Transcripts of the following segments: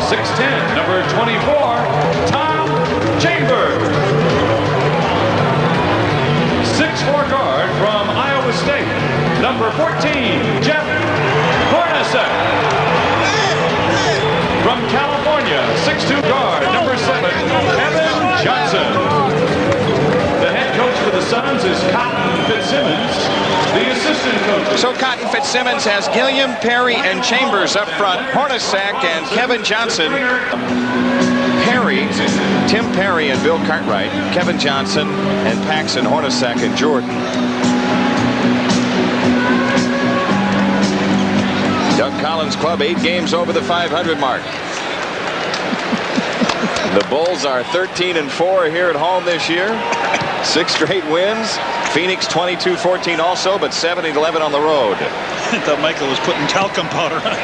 6'10", number 24, Tom Chambers. 6'4" guard from Iowa State, number 14, Jeff Hornacek. From California, 6'2" guard, number 7, Kevin Johnson. The head coach for the Suns is Cotton Fitzsimmons. The assistant coach. So Cotton Fitzsimmons has Gilliam, Perry, and Chambers up front. Hornacek and Kevin Johnson. Perry, Tim Perry and Bill Cartwright. Kevin Johnson and Paxson, Hornacek, and Jordan. Doug Collins' club 8 games over the 500 mark. The Bulls are 13-4 here at home this year. 6 straight wins. Phoenix 22-14 also, but 7-11 on the road. I thought Michael was putting talcum powder on.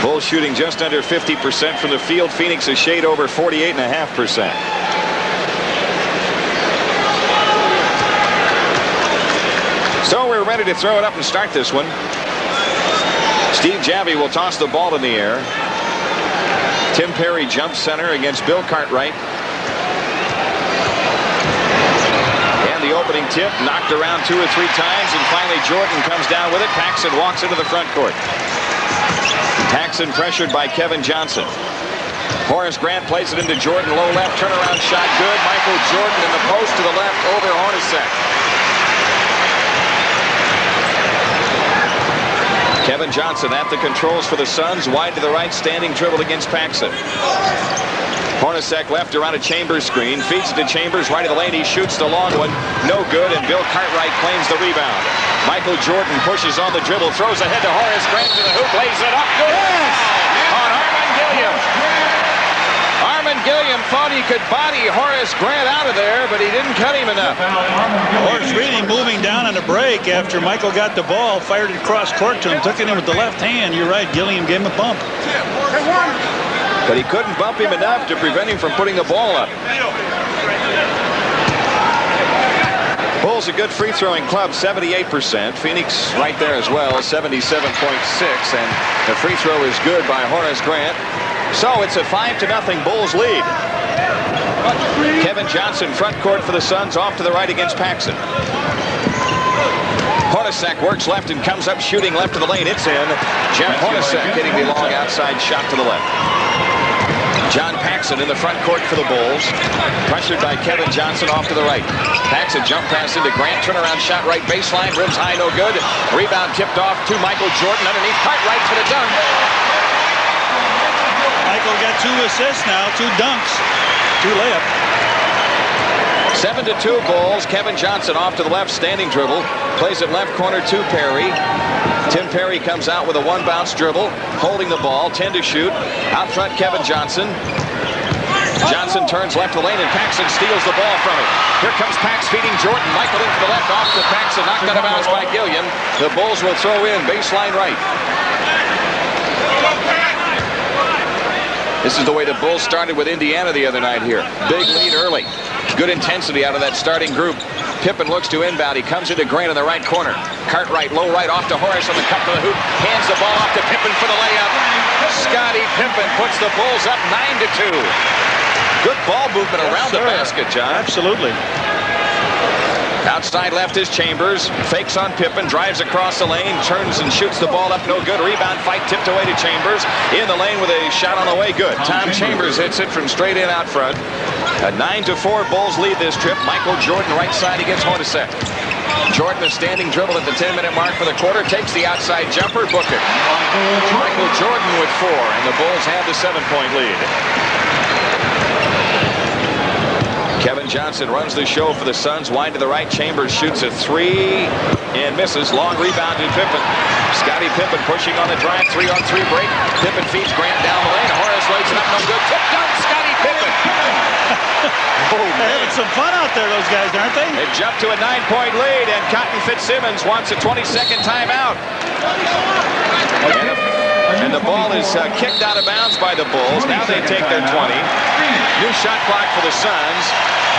Bulls shooting just under 50% from the field. Phoenix a shade over 48.5%. So we're ready to throw it up and start this one. Steve Javie will toss the ball in the air. Tim Perry jumps center against Bill Cartwright. And the opening tip knocked around 2 or 3 times, and finally Jordan comes down with it. Paxson walks into the front court. Paxson pressured by Kevin Johnson. Horace Grant plays it into Jordan, low left, turnaround shot, good. Michael Jordan in the post to the left over Hornacek. Kevin Johnson at the controls for the Suns, wide to the right, standing dribble against Paxson. Hornacek left around a Chambers screen, feeds it to Chambers, right of the lane, he shoots the long one, no good, and Bill Cartwright claims the rebound. Michael Jordan pushes on the dribble, throws ahead to Horace Grant to the hoop, lays it up, good! Yes! On Armen Gilliam. Armen Gilliam thought he could body Horace Grant out of there, but he didn't cut him enough. Horace really moving down on a break after Michael got the ball, fired it across court to him, took it in with the left hand. You're right, Gilliam gave him a bump. But he couldn't bump him enough to prevent him from putting the ball up. Bulls a good free throwing club, 78%. Phoenix right there as well, 77.6. And the free throw is good by Horace Grant. So it's a 5-0 Bulls lead. Kevin Johnson front court for the Suns, off to the right against Paxson. Hornacek works left and comes up shooting left of the lane. It's in. Jeff Hornacek hitting the long outside shot to the left. John Paxson in the front court for the Bulls. Pressured by Kevin Johnson off to the right. Paxson jump pass into Grant. Turnaround shot right baseline. Rims high, no good. Rebound tipped off to Michael Jordan underneath. Cartwright for the dunk. Michael got 2 assists now, 2 dunks, 2 layups. 7-2 Bulls. Kevin Johnson off to the left, standing dribble. Plays it left corner to Perry. Tim Perry comes out with a 1-bounce dribble, holding the ball, 10 to shoot. Out front, Kevin Johnson. Johnson turns left to the lane, and Paxson steals the ball from him. Here comes Pax feeding Jordan. Michael into the left, off to Paxson, knocked out of bounds by Gilliam. The Bulls will throw in, baseline right. This is the way the Bulls started with Indiana the other night here. Big lead early. Good intensity out of that starting group. Pippen looks to inbound. He comes into Grant in the right corner. Cartwright low right off to Horace on the cut to the hoop. Hands the ball off to Pippen for the layup. Scottie Pippen puts the Bulls up 9-2. Good ball movement around the basket, John. Absolutely. Outside left is Chambers. Fakes on Pippen. Drives across the lane. Turns and shoots the ball up. No good. Rebound fight tipped away to Chambers. In the lane with a shot on the way. Good. Tom Chambers hits it from straight in out front. A 9-4 Bulls lead this trip. Michael Jordan right side against Hornacek. Jordan a standing dribble at the 10-minute mark for the quarter. Takes the outside jumper. Book it. Michael Jordan with 4. And the Bulls have the 7-point lead. Kevin Johnson runs the show for the Suns. Wide to the right. Chambers shoots a 3 and misses. Long rebound to Pippen. Scottie Pippen pushing on the drive. 3-on-3 break. Pippen feeds Grant down the lane. Horace lays it up. No good. Tip dunk. Scottie Pippen. They're having some fun out there, those guys, aren't they? They've jumped to a 9-point lead, and Cotton Fitzsimmons wants a 22nd timeout. And the ball is kicked out of bounds by the Bulls. Now they take their 20. New shot clock for the Suns.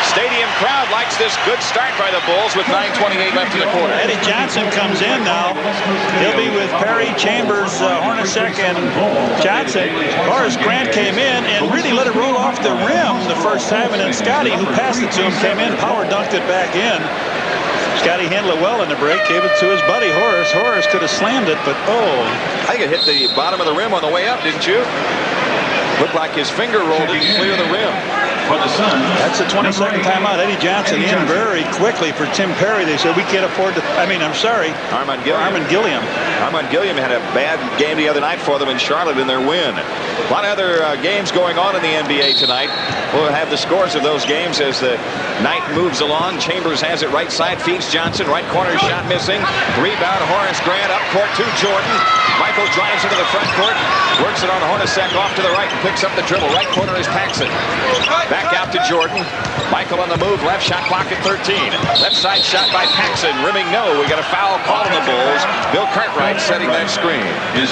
Stadium crowd likes this good start by the Bulls with 9:28 left in the quarter. Eddie Johnson comes in now. He'll be with Perry, Chambers, Hornacek, and Johnson. Horace Grant came in and really let it roll off the rim the first time, and then Scotty, who passed it to him, came in, power dunked it back in. Scotty handled it well in the break, gave it to his buddy Horace. Horace could have slammed it, but I think it hit the bottom of the rim on the way up, didn't you? Looked like his finger rolled it clear the rim. For the Suns. That's a 22nd timeout. Eddie Johnson in very quickly for Tim Perry. They said, we can't afford to, I'm sorry. Armand Gilliam. Armand Gilliam had a bad game the other night for them in Charlotte in their win. A lot of other games going on in the NBA tonight. We'll have the scores of those games as the night moves along. Chambers has it right side, feeds Johnson. Right corner shot missing. Rebound, Horace Grant up court to Jordan. Michael drives into the front court. Works it on Hornacek off to the right and picks up the dribble. Right corner is Paxson. Back out to Jordan. Michael on the move. Left shot clock at 13. Left side shot by Paxson. Rimming no. We got a foul call on the Bulls. Bill Cartwright setting that screen. His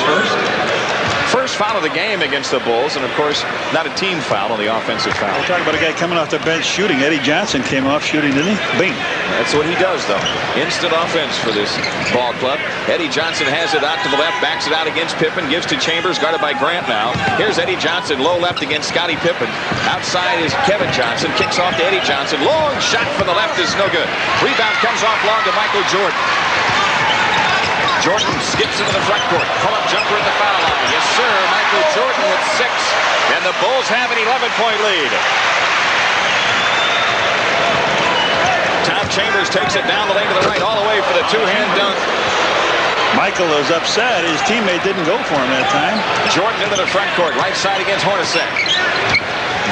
First foul of the game against the Bulls, and of course, not a team foul on the offensive foul. We're talking about a guy coming off the bench shooting. Eddie Johnson came off shooting, didn't he? Bing. That's what he does, though. Instant offense for this ball club. Eddie Johnson has it out to the left, backs it out against Pippen, gives to Chambers, guarded by Grant now. Here's Eddie Johnson, low left against Scottie Pippen. Outside is Kevin Johnson, kicks off to Eddie Johnson. Long shot from the left is no good. Rebound comes off long to Michael Jordan. Jordan skips into the front court. Pull-up jumper in the foul line. Yes, sir. Michael Jordan with 6. And the Bulls have an 11-point lead. Tom Chambers takes it down the lane to the right, all the way for the two-hand dunk. Michael was upset. His teammate didn't go for him that time. Jordan into the front court. Right side against Hornacek.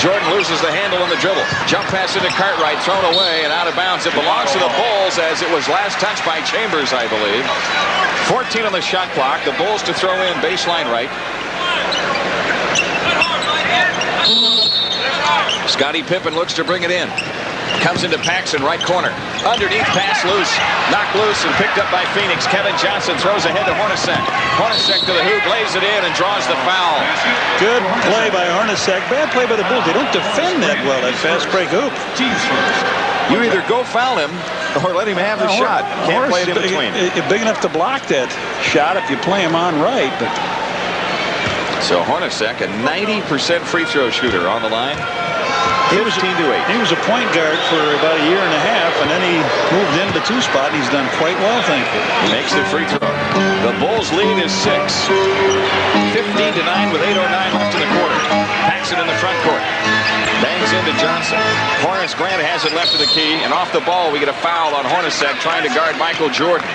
Jordan loses the handle on the dribble. Jump pass into Cartwright, thrown away and out of bounds. It belongs to the Bulls as it was last touched by Chambers, I believe. 14 on the shot clock. The Bulls to throw in baseline right. Scottie Pippen looks to bring it in. Comes into Paxson, right corner. Underneath pass loose. Knocked loose and picked up by Phoenix. Kevin Johnson throws ahead to Hornacek. Hornacek to the hoop, lays it in and draws the foul. Good play by Hornacek. Bad play by the Bulls. They don't defend that well, that fast break hoop. You either go foul him or let him have the shot. Can't play it in between. Big enough to block that shot if you play him on right. But so Hornacek, a 90% free throw shooter on the line. 15 to 8. He was a point guard for about a year and a half, and then he moved into the 2 spot. And he's done quite well, thankfully. He makes the free throw. The Bulls lead is 6. 15 to 9 with 8:09 left in the quarter. Paxson in the front court. Bangs into Johnson. Horace Grant has it left of the key, and off the ball we get a foul on Hornacek trying to guard Michael Jordan.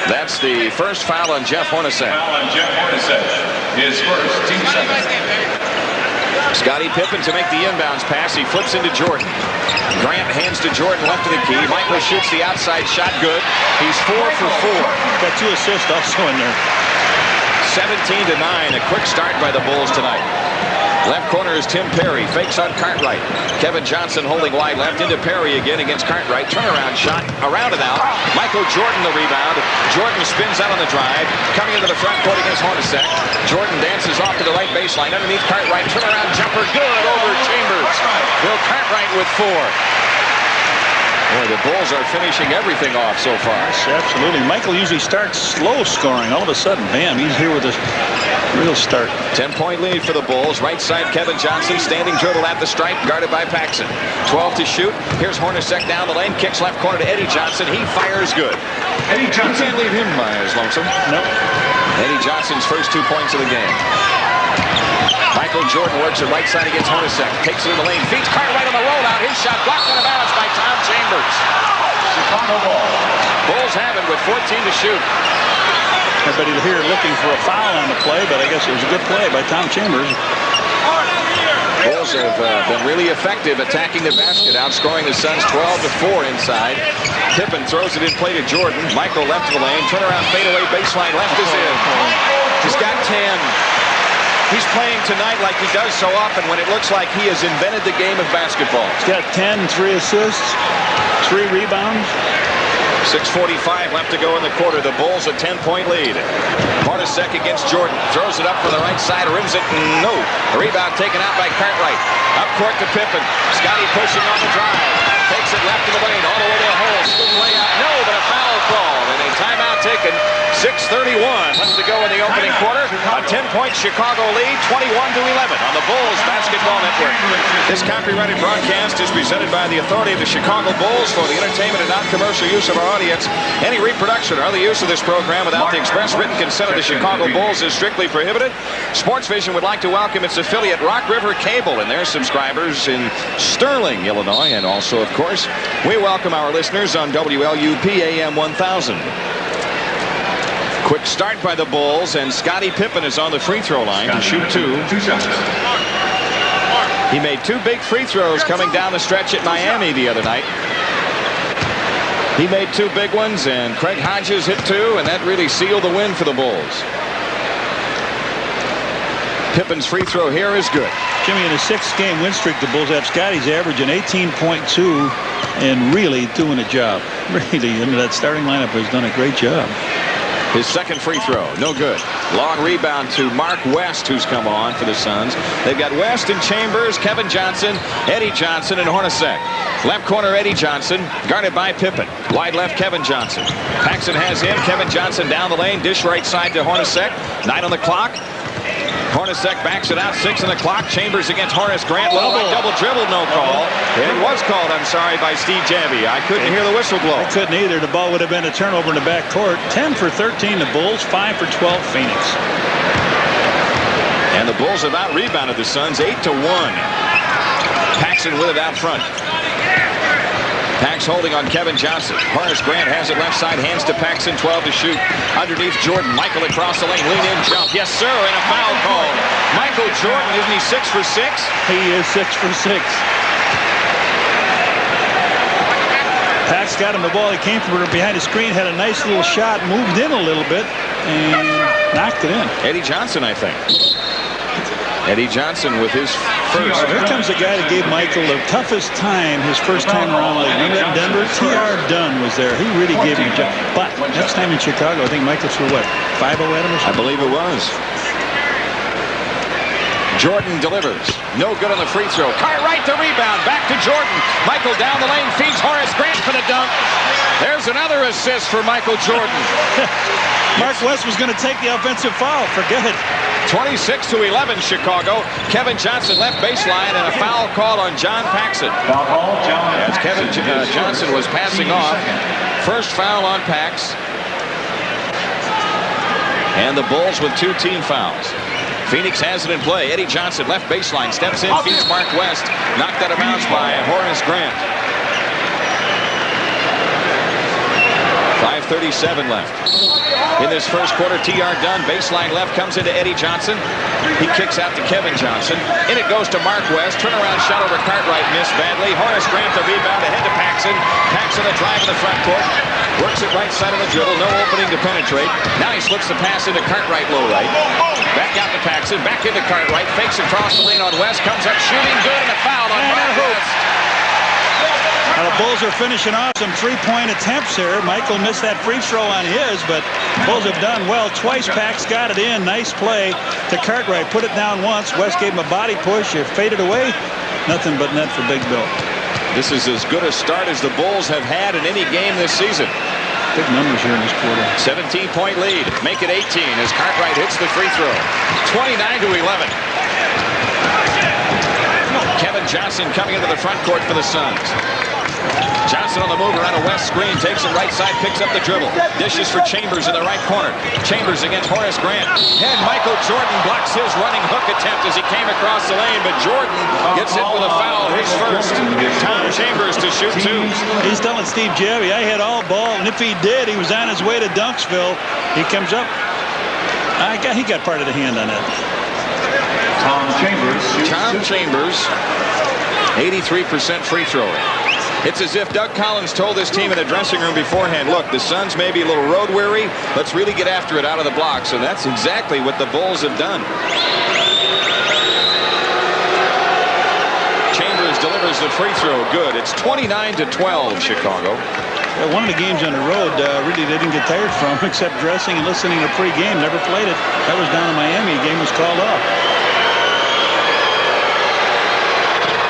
That's the first foul on Jeff Hornacek. Foul on Jeff Hornacek. His first, team 7. Scottie Pippen to make the inbounds pass. He flips into Jordan. Grant hands to Jordan left of the key. Michael shoots the outside shot good. He's 4 for 4. Got 2 assists also in there. 17 to 9. A quick start by the Bulls tonight. Left corner is Tim Perry. Fakes on Cartwright. Kevin Johnson holding wide left into Perry again against Cartwright. Turnaround shot. Around and out. Michael Jordan the rebound. Jordan spins out on the drive. Coming into the front court against Hornacek. Jordan dances off to the right baseline. Underneath Cartwright. Turnaround jumper. Good over Chambers. Bill Cartwright with 4. Boy, the Bulls are finishing everything off so far. Yes, absolutely. Michael usually starts slow scoring. All of a sudden, bam, he's here with a real start. 10-point lead for the Bulls. Right side, Kevin Johnson, standing dribble at the stripe, guarded by Paxson. 12 to shoot. Here's Hornacek down the lane, kicks left corner to Eddie Johnson. He fires good. Eddie Johnson. You can't leave him as lonesome. Nope. Eddie Johnson's first 2 points of the game. Michael Jordan works it right side against Hornacek. Takes it in the lane. Feeds Cartwright on the rollout. His shot blocked out of bounds by Tom Chambers. Chicago ball. Bulls have it with 14 to shoot. Everybody here looking for a foul on the play, but I guess it was a good play by Tom Chambers. Bulls have been really effective attacking the basket, outscoring the Suns 12 to 4 inside. Pippen throws it in play to Jordan. Michael left of the lane. Turnaround fadeaway baseline left is in. He's got 10. He's playing tonight like he does so often when it looks like he has invented the game of basketball. He's got 10, 3 assists, 3 rebounds. 6:45 left to go in the quarter. The Bulls a 10-point lead. Hornacek against Jordan. Throws it up from the right side. Rims it. No. A rebound taken out by Cartwright. Up court to Pippen. Scotty pushing on the drive. Takes it left of the lane, all the way to the hole. Scoop way out. No, but a foul call. And a timeout taken. 6:31 left to go in the opening quarter. A 10-point Chicago lead, 21-11 on the Bulls Basketball Network. This copyrighted broadcast is presented by the authority of the Chicago Bulls for the entertainment and non-commercial use of our audience. Any reproduction or other use of this program without the express written consent of the Chicago Bulls is strictly prohibited. Sports Vision would like to welcome its affiliate Rock River Cable and their subscribers in Sterling, Illinois, and also, of course, we welcome our listeners on WLUP AM 1000. Quick start by the Bulls, and Scottie Pippen is on the free throw line to shoot two. He made two big free throws coming down the stretch at Miami the other night. He made two big ones, and Craig Hodges hit two, and that really sealed the win for the Bulls. Pippen's free throw here is good. Jimmy, in a 6-game win streak, the Bulls have Scottie's averaging 18.2 and really doing a job. Really, I mean, that starting lineup has done a great job. His second free throw, no good. Long rebound to Mark West, who's come on for the Suns. They've got West and Chambers, Kevin Johnson, Eddie Johnson, and Hornacek. Left corner, Eddie Johnson, guarded by Pippen. Wide left, Kevin Johnson. Paxson has him. Kevin Johnson down the lane, dish right side to Hornacek. 9 on the clock. Hornacek backs it out, 6 on the clock. Chambers against Horace Grant. Low double dribble, no call. It was called, I'm sorry, by Steve Javie. I couldn't hear the whistle blow. I couldn't either. The ball would have been a turnover in the back court. 10 for 13, the Bulls. 5 for 12, Phoenix. And the Bulls have out-rebounded the Suns 8-1. Paxson with it out front. Pax holding on Kevin Johnson. Horace Grant has it left side, hands to Paxson, 12 to shoot. Underneath Jordan, Michael across the lane, lean in, jump. Yes, sir, and a foul call. Michael Jordan, isn't he 6 for 6? He is 6 for 6. Pax got him the ball. He came from behind the screen, had a nice little shot, moved in a little bit, and knocked it in. Eddie Johnson, I think. Eddie Johnson with his first. Here comes a guy that gave Michael the toughest time his first time around. Like, remember that in Denver? T.R. Dunn was there. He really gave him a job. But next time in Chicago, I think Michael threw what, 5-0 at him or something? I believe it was. Jordan delivers. No good on the free throw. Cartwright the rebound. Back to Jordan. Michael down the lane. Feeds Horace Grant for the dunk. There's another assist for Michael Jordan. Mark West was going to take the offensive foul. Forget it. 26-11 Chicago. Kevin Johnson left baseline and a foul call on John Paxson. As Kevin Johnson was passing off. First foul on Pax. And the Bulls with 2 team fouls. Phoenix has it in play. Eddie Johnson left baseline, steps in, feeds Mark West. Knocked out of bounds by Horace Grant. 5:37 left. In this first quarter, T.R. Dunn, baseline left, comes into Eddie Johnson. He kicks out to Kevin Johnson. In it goes to Mark West. Turnaround shot over Cartwright, missed badly. Horace Grant the rebound ahead to Paxson. Paxson the drive in the front court. Works it right side of the dribble. No opening to penetrate. Now he slips the pass into Cartwright low right. Back out to Paxson. Back into Cartwright. Fakes across the lane on West. Comes up shooting good and a foul on Mark West. Now the Bulls are finishing off some 3-point attempts here. Michael missed that free throw on his, but Bulls have done well. Twice Pax got it in. Nice play to Cartwright. Put it down once. West gave him a body push. It faded away. Nothing but net for Big Bill. This is as good a start as the Bulls have had in any game this season. Big numbers here in this quarter. 17-point lead. Make it 18 as Cartwright hits the free throw. 29-11. Kevin Johnson coming into the front court for the Suns. Johnson on the move around a West screen, takes it right side, picks up the dribble. Dishes for Chambers in the right corner. Chambers against Horace Grant. And Michael Jordan blocks his running hook attempt as he came across the lane, but Jordan gets hit with a foul, his first. Tom Chambers to shoot 2. He's telling Steve Javie, I hit all ball, and if he did, he was on his way to Dunksville. He comes up. He got part of the hand on that. Tom Chambers, 83% free thrower. It's as if Doug Collins told his team in the dressing room beforehand, look, the Suns may be a little road weary. Let's really get after it out of the block. So that's exactly what the Bulls have done. Chambers delivers the free throw. Good. It's 29-12, Chicago. Yeah, one of the games on the road, really they didn't get tired from, except dressing and listening to pregame. Never played it. That was down in Miami. The game was called off.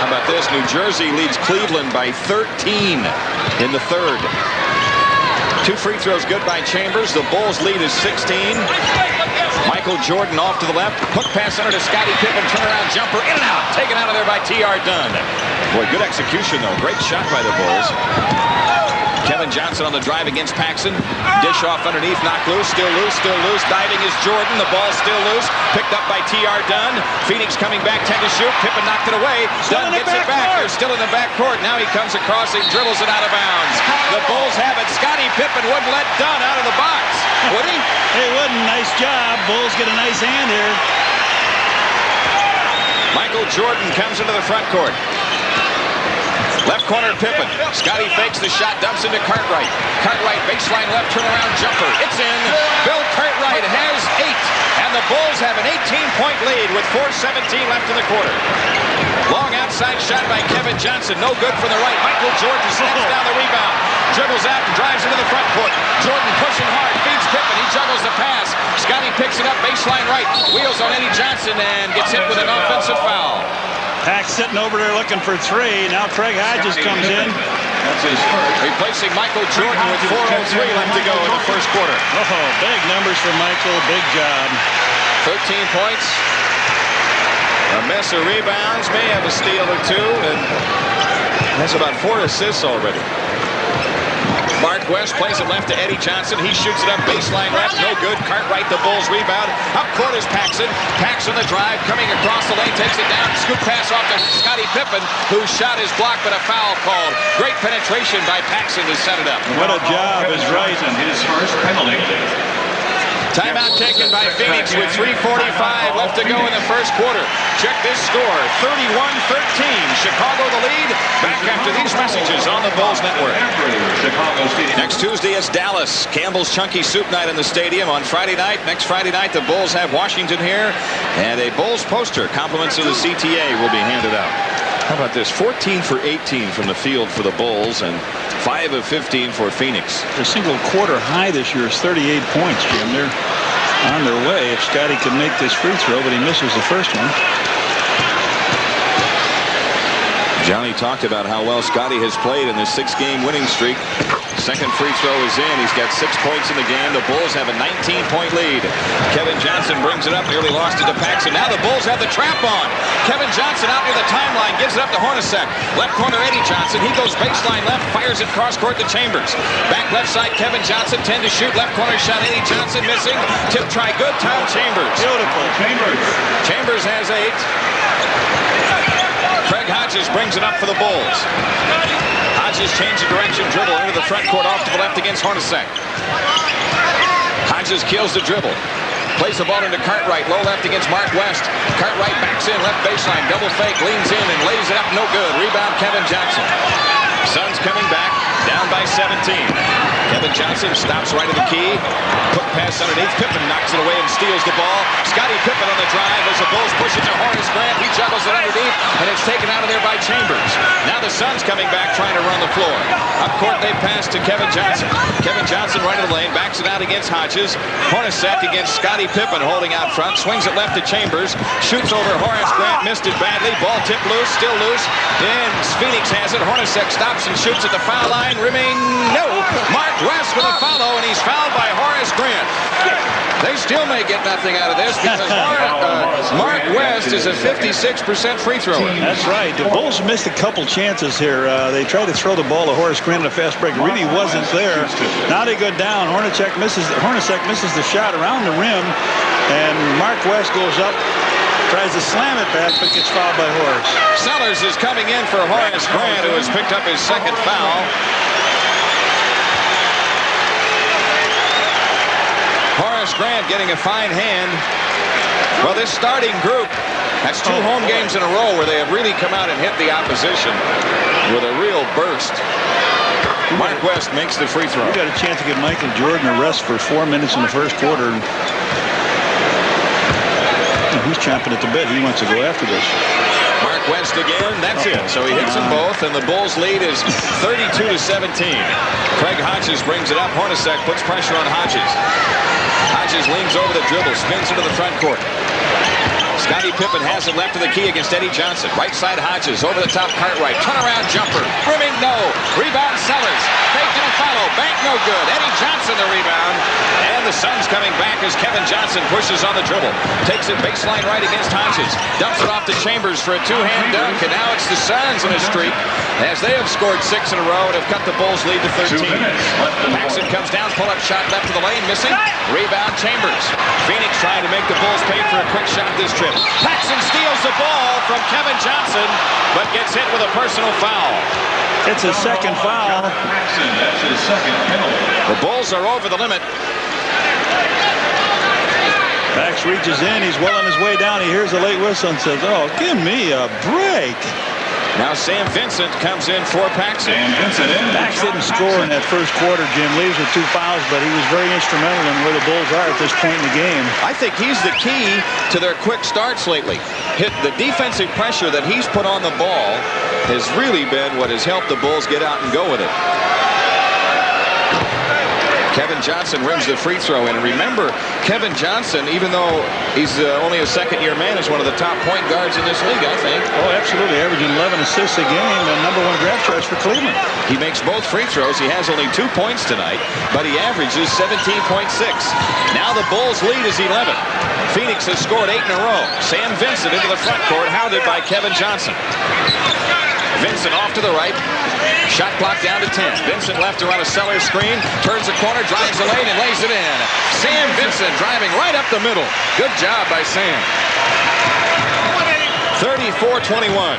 How about this? New Jersey leads Cleveland by 13 in the third. 2 free throws good by Chambers. The Bulls lead is 16. Michael Jordan off to the left. Hook pass under to Scottie Pippen. Turnaround jumper. In and out. Taken out of there by T.R. Dunn. Boy, good execution, though. Great shot by the Bulls. Kevin Johnson on the drive against Paxson. Dish off underneath. Knocked loose. Still loose. Still loose. Diving is Jordan. The ball still loose. Picked up by T.R. Dunn. Phoenix coming back. 10 to shoot. Pippen knocked it away. Dunn gets it back. They're still in the backcourt. Now he comes across. He dribbles it out of bounds. The Bulls have it. Scottie Pippen wouldn't let Dunn out of the box. Would he? Hey, wouldn't. Nice job. Bulls get a nice hand here. Michael Jordan comes into the front court. Left corner Pippen. Scottie fakes the shot, dumps into Cartwright. Cartwright baseline left turnaround jumper. It's in. Bill Cartwright has 8. And the Bulls have an 18-point lead with 4:17 left in the quarter. Long outside shot by Kevin Johnson. No good from the right. Michael Jordan snaps down the rebound. Dribbles out and drives into the front court. Jordan pushing hard. Feeds Pippen. He juggles the pass. Scottie picks it up baseline right. Wheels on Eddie Johnson and gets hit with an offensive foul. Pack sitting over there looking for 3. Now Craig Hodges comes in. That's his first. Replacing Michael Jordan with 4:03 left to go in the first quarter. Oh, big numbers for Michael. Big job. 13 points. A mess of rebounds. May have a steal or 2. And that's about 4 assists already. Mark West plays it left to Eddie Johnson. He shoots it up baseline left. No good. Cartwright, the Bulls rebound. Up court is Paxson. Paxson the drive. Coming across the lane. Takes it down. Scoop pass off to Scottie Pippen, whose shot is blocked, but a foul called. Great penetration by Paxson to set it up. What a job is right. His first penalty. Timeout taken by Phoenix with 3:45 left to go in the first quarter. Check this score, 31-13. Chicago the lead. Back after these messages on the Bulls Network. Next Tuesday is Dallas. Campbell's Chunky Soup Night in the stadium on Friday night. Next Friday night, the Bulls have Washington here. And a Bulls poster, compliments of the CTA, will be handed out. How about this? 14 for 18 from the field for the Bulls and 5 of 15 for Phoenix. Their single quarter high this year is 38 points, Jim. They're on their way if Scottie can make this free throw, but he misses the first one. Johnny talked about how well Scottie has played in this 6-game winning streak. Second free throw is in. He's got 6 points in the game. The Bulls have a 19-point lead. Kevin Johnson brings it up. Nearly lost it to Paxson. Now the Bulls have the trap on. Kevin Johnson out near the timeline. Gives it up to Hornacek. Left corner Eddie Johnson. He goes baseline left. Fires it cross court to Chambers. Back left side Kevin Johnson. 10 to shoot. Left corner shot. Eddie Johnson missing. Tip try good. Tom Chambers. Beautiful. Chambers has 8. Craig Hodges brings it up for the Bulls. Hodges changes direction, dribble into the front court, off to the left against Hornacek. Hodges kills the dribble. Plays the ball into Cartwright, low left against Mark West. Cartwright backs in, left baseline, double fake, leans in and lays it up, no good. Rebound Kevin Johnson. Suns coming back, down by 17. Kevin Johnson stops right at the key. Hook pass underneath. Pippen knocks it away and steals the ball. Scottie Pippen on the drive as the Bulls push it to Horace Grant. He juggles it underneath, and it's taken out of there by Chambers. Now the Suns coming back trying to run the floor. Up court they pass to Kevin Johnson. Kevin Johnson right in the lane, backs it out against Hodges. Hornacek against Scottie Pippen holding out front. Swings it left to Chambers. Shoots over Horace Grant. Missed it badly. Ball tipped loose. Still loose. And Phoenix has it. Hornacek stops and shoots at the foul line. No. Mark West with a follow, and he's fouled by Horace Grant. They still may get nothing out of this because Mark West is a 56% free thrower. That's right. The Bulls missed a couple chances here. They tried to throw the ball to Horace Grant in a fast break. Really wasn't there. Now they go down. Hornacek misses the shot around the rim, and Mark West goes up, tries to slam it back, but gets fouled by Horace. Sellers is coming in for Horace Grant, who has picked up his second foul. Horace Grant getting a fine hand. Well, this starting group, that's 2 home games in a row where they have really come out and hit the opposition with a real burst. Mark West makes the free throw. We got a chance to give Michael Jordan a rest for 4 minutes in the first quarter. He's chomping at the bit. He wants to go after this. Mark West again. That's it. So he hits them both, and the Bulls' lead is 32-17. Craig Hodges brings it up. Hornacek puts pressure on Hodges. Hodges leans over the dribble, spins into the front court. Scottie Pippen has it left of the key against Eddie Johnson. Right side Hodges, over the top Cartwright. Turnaround jumper. Rimming, no. Rebound Sellers. Fake and a follow. Bank, no good. Eddie Johnson the rebound. And the Suns coming back as Kevin Johnson pushes on the dribble. Takes it baseline right against Hodges. Dumps it off to Chambers for a two-hand dunk. And now it's the Suns in a streak as they have scored 6 in a row and have cut the Bulls lead to 13. Paxson comes down, pull-up shot left to the lane, missing. Rebound Chambers. Phoenix trying to make the Bulls pay for a quick shot this trip. Paxson steals the ball from Kevin Johnson, but gets hit with a personal foul. It's a second foul. That's his second penalty. The Bulls are over the limit. Pax reaches in. He's well on his way down. He hears a late whistle and says, "Oh, give me a break." Now Sam Vincent comes in for Paxson. And Vincent in. Pax didn't score in that first quarter, Jim. Leaves with 2 fouls, but he was very instrumental in where the Bulls are at this point in the game. I think he's the key to their quick starts lately. The defensive pressure that he's put on the ball has really been what has helped the Bulls get out and go with it. Kevin Johnson rims the free throw in. And remember, Kevin Johnson, even though he's only a second-year man, is one of the top point guards in this league, I think. Oh, absolutely. Averaging 11 assists a game and #1 draft choice for Cleveland. He makes both free throws. He has only 2 points tonight, but he averages 17.6. Now the Bulls lead is 11. Phoenix has scored 8 in a row. Sam Vincent into the front court, hounded by Kevin Johnson. Vincent off to the right. Shot clock down to 10. Vincent left around a Sellers screen. Turns the corner, drives the lane, and lays it in. Sam Vincent driving right up the middle. Good job by Sam. 34-21.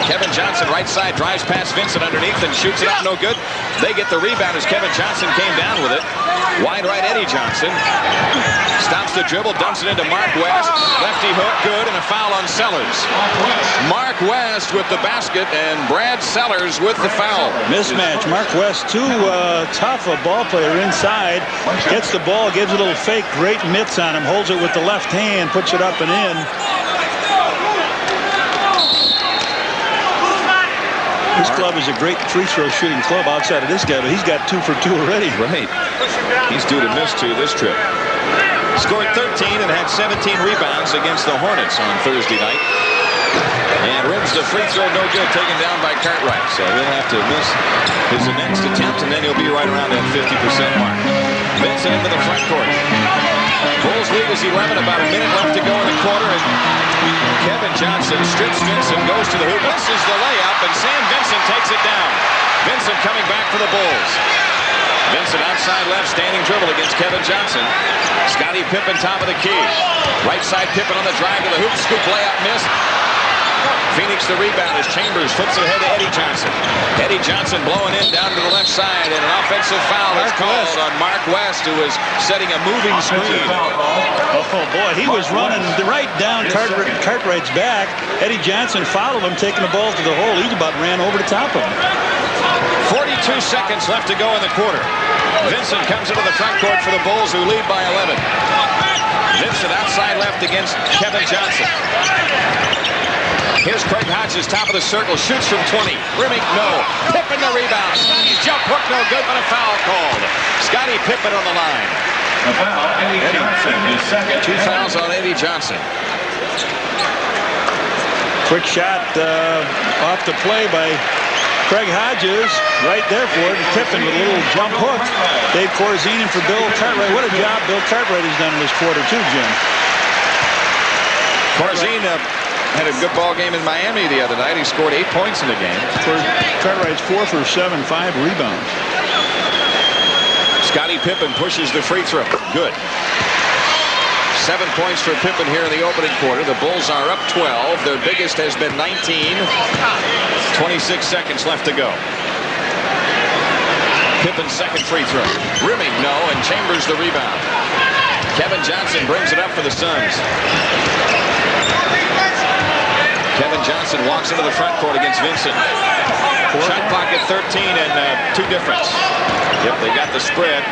Kevin Johnson right side drives past Vincent underneath and shoots it up. No good. They get the rebound as Kevin Johnson came down with it. Wide right Eddie Johnson. Stops the dribble, dumps it into Mark West. Lefty hook, good, and a foul on Sellers. Mark West with the basket and Brad Sellers with the foul. Mismatch. Mark West, too tough a ball player inside. Gets the ball, gives it a little fake. Great mitts on him. Holds it with the left hand, puts it up and in. This club is a great free throw shooting club outside of this guy, but he's got 2 for 2 already. Right. He's due to miss 2 this trip. Scored 13 and had 17 rebounds against the Hornets on Thursday night. And rims the free throw, no good, taken down by Cartwright. So he'll have to miss his next attempt, and then he'll be right around that 50% mark. Vincent into the front court. Bulls lead is 11, about a minute left to go in the quarter, and Kevin Johnson strips Vincent, goes to the hoop, misses the layup, and Sam Vincent takes it down. Vincent coming back for the Bulls. Vincent outside left, standing dribble against Kevin Johnson. Scottie Pippen top of the key. Right side Pippen on the drive to the hoop, scoop layup missed. Phoenix the rebound as Chambers flips it ahead to Eddie Johnson. Eddie Johnson blowing in down to the left side, and an offensive foul is called on Mark West, who was setting a moving screen. Oh, boy, he was running right down Cartwright's back. Eddie Johnson fouled him, taking the ball to the hole. He about ran over the top of him. 42 seconds left to go in the quarter. Vincent comes into the front court for the Bulls, who lead by 11. Vincent outside left against Kevin Johnson. Here's Craig Hodges, top of the circle, shoots from 20. Rimming, no. Pippen the rebound. Scotty's jump hook, no good, but a foul called. Scottie Pippen on the line. A foul, Eddie Johnson, his second. 2 fouls on Eddie Johnson. Quick shot off the play by Craig Hodges. Right there for it. Pippen with a little jump hook. Dave Corzine in for Bill Cartwright. What a job Bill Cartwright has done in this quarter, too, Jim. Corzine had a good ball game in Miami the other night. He scored 8 points in the game. Cartwright's 4 for 7, 5 rebounds. Scottie Pippen pushes the free throw. Good. 7 points for Pippen here in the opening quarter. The Bulls are up 12. Their biggest has been 19. 26 seconds left to go. Pippen's second free throw. Rimming, no, and Chambers the rebound. Kevin Johnson brings it up for the Suns. Kevin Johnson walks into the front court against Vincent. Shot clock at 13 and 2 difference. Yep, they got the spread.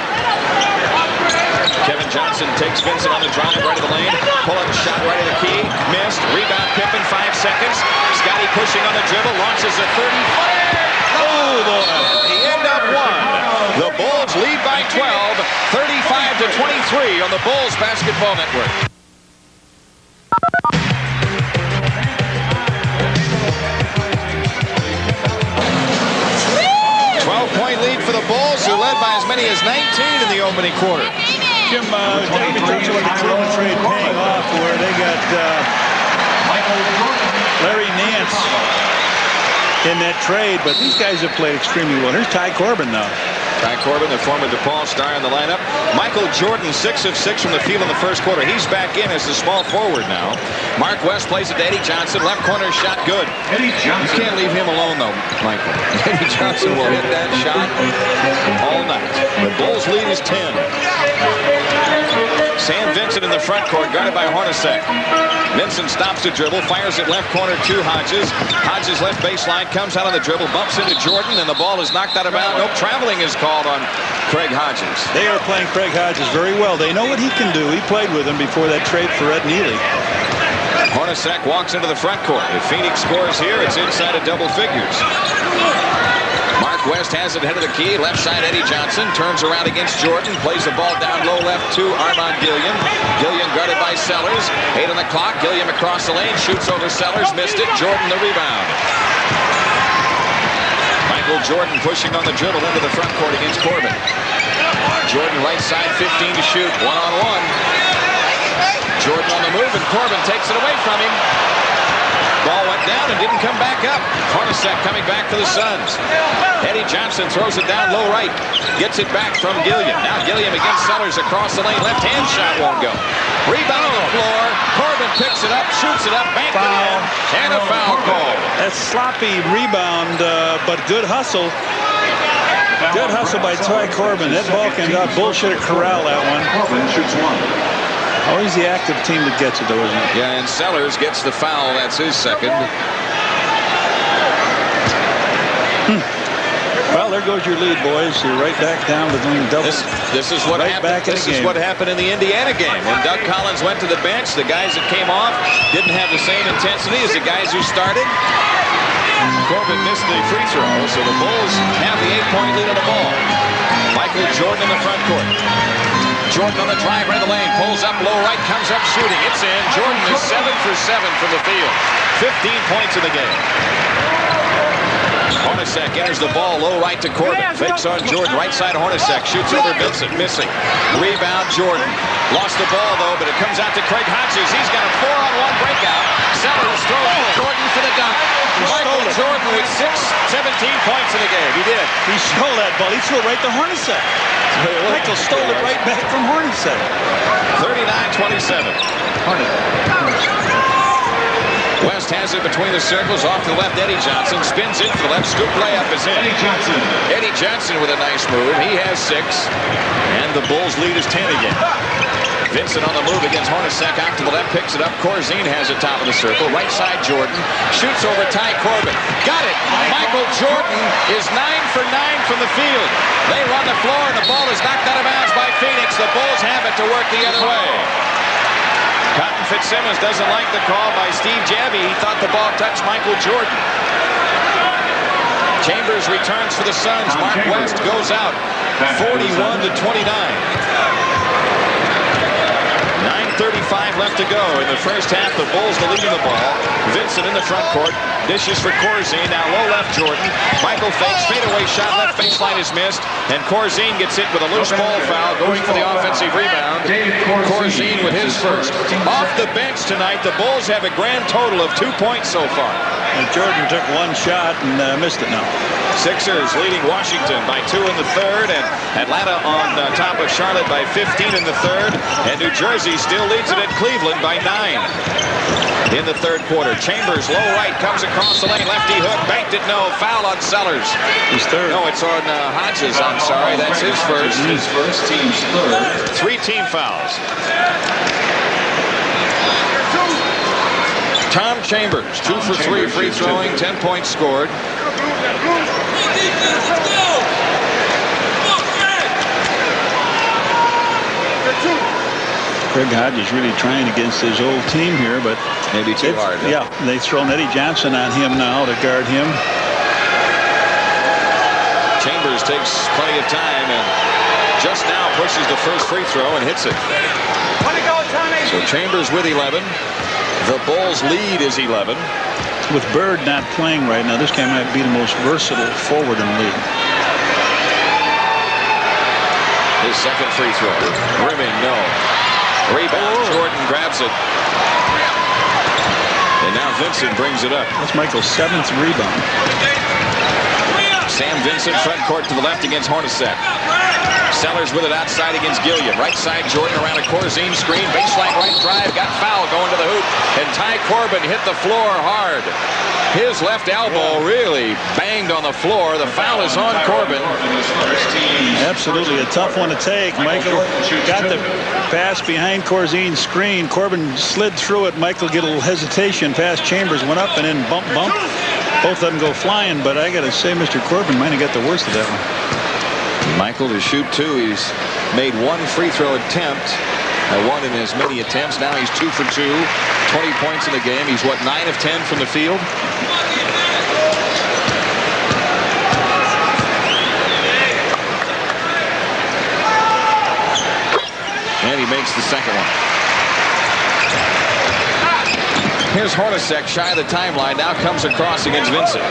Kevin Johnson takes Vincent on the drive right of the lane. Pull up a shot right of the key. Missed. Rebound Pippen, 5 seconds. Scottie pushing on the dribble. Launches a 30. Oh, the end of 1. The Bulls lead by 12. 35-23 on the Bulls Basketball Network. many as 19 in the opening quarter. Jim, let me talk about the Cleveland trade paying off, where they got Larry Nance in that trade, but these guys have played extremely well. Here's Ty Corbin now. Ty Corbin, the former DePaul star in the lineup. Michael Jordan, 6 of 6 from the field in the first quarter. He's back in as the small forward now. Mark West plays it to Eddie Johnson. Left corner shot good. Eddie Johnson. You can't leave him alone, though, Michael. Eddie Johnson will hit that shot all night. The Bulls lead is 10. Sam Vincent in the front court, guarded by Hornacek. Vincent stops the dribble, fires it left corner to Hodges. Hodges left baseline, comes out on the dribble, bumps into Jordan, and the ball is knocked out of bounds. Nope, traveling is called on Craig Hodges. They are playing Craig Hodges very well. They know what he can do. He played with him before that trade for Ed Neely. Hornacek walks into the front court. If Phoenix scores here, it's inside of double figures. Mark West has it head of the key. Left side, Eddie Johnson turns around against Jordan. Plays the ball down low left to Armand Gilliam. Gilliam guarded by Sellers. 8 on the clock. Gilliam across the lane. Shoots over Sellers. Missed it. Jordan the rebound. Michael Jordan pushing on the dribble into the front court against Corbin. Jordan right side, 15 to shoot. 1-on-1. Jordan on the move, and Corbin takes it away from him. Ball went down and didn't come back up. Hornacek coming back for the Suns. Eddie Johnson throws it down low right. Gets it back from Gilliam. Now Gilliam against Sellers across the lane. Left hand shot won't go. Rebound on the floor. Corbin picks it up, shoots it up, banked it in, and a foul call. That sloppy rebound, but good hustle. Good hustle by Ty Corbin. Ed Balkan got bullshit at corral that one. Corbin shoots one. Always the active team that gets it, though, isn't it? Yeah, and Sellers gets the foul. That's his second. Well, there goes your lead, boys. You're right back down to doing double. This is what Right happened. back in This the is game. what happened in the Indiana game. When Doug Collins went to the bench, the guys that came off didn't have the same intensity as the guys who started. Corbin missed the free throw, so the Bulls have the 8-point lead on the ball. Michael Jordan in the front court. Jordan on the drive right of the lane, pulls up low right, comes up shooting. It's in. Jordan is 7 for 7 from the field. 15 points in the game. Hornacek enters the ball low right to Corbin. Fakes on Jordan. Right side Hornacek. Shoots over Vincent. Missing. Rebound Jordan. Lost the ball though, but it comes out to Craig Hodges. He's got a 4-on-1 breakout. Sellers throws Jordan for the dunk. Michael Jordan with 17 points in the game. He did. He stole that ball. He threw it right to Hornacek. Michael stole it right back from Hornacek. 39-27. West has it between the circles. Off to the left, Eddie Johnson spins it for the left. Scoop layup is in. Eddie Johnson. Eddie Johnson with a nice move. He has 6. And the Bulls lead is 10 again. Vincent on the move against Hornacek. Out to the left, picks it up. Corzine has it top of the circle. Right side Jordan. Shoots over Ty Corbin. Got it. Michael Jordan is 9 for 9 from the field. They run the floor and the ball is knocked out of bounds by Phoenix. The Bulls have it to work the other way. Cotton Fitzsimmons doesn't like the call by Steve Javie. He thought the ball touched Michael Jordan. Chambers returns for the Suns. Mark West goes out 41-29. 9:35 left to go in the first half. The Bulls the lead in the ball. Vincent in the front court. Dishes for Corzine. Now low left Jordan. Michael fakes. Fadeaway shot. Left baseline is missed. And Corzine gets hit with a loose ball foul. Going for the offensive rebound. Corzine with his first. Off the bench tonight, the Bulls have a grand total of 2 points so far. And Jordan took one shot and missed it now. Sixers leading Washington by 2 in the third, and Atlanta on top of Charlotte by 15 in the third, and New Jersey still leads it at Cleveland by 9 in the third quarter. Chambers low right comes across the lane, lefty hook, banked it, no, foul on Sellers. His third. No, it's on Hodges, I'm sorry, that's his first. His first, team's third. 3 team fouls. Tom Chambers, 2 for 3 free throwing, 10 points scored. Craig Hodges really trying against his old team here, but Maybe too hard. Yeah, they've thrown Eddie Johnson on him now to guard him. Chambers takes plenty of time and just now pushes the first free throw and hits it. So Chambers with 11. The Bulls lead is 11. With Bird not playing right now, this guy might be the most versatile forward in the league. his second free throw. Rimming, no. Rebound, Jordan grabs it. And now Vincent brings it up. That's Michael's 7th rebound. Sam Vincent, front court to the left against Hornacek. Sellers with it outside against Gilliam. Right side, Jordan around a Corzine screen. Baseline right drive. Got foul going to the hoop. And Ty Corbin hit the floor hard. His left elbow really banged on the floor. The foul is on Corbin. Absolutely a tough one to take. Michael got the pass behind Corzine's screen. Corbin slid through it. Michael get a little hesitation. Pass Chambers went up and then bump. Both of them go flying, but I got to say Mr. Corbin might have got the worst of that one. Michael to shoot 2. He's made 1 free throw attempt. 1 in as many attempts. Now he's 2 for 2. 20 points in the game. He's, 9 of 10 from the field? And he makes the second one. Here's Hornacek shy of the timeline. Now comes across against Vincent.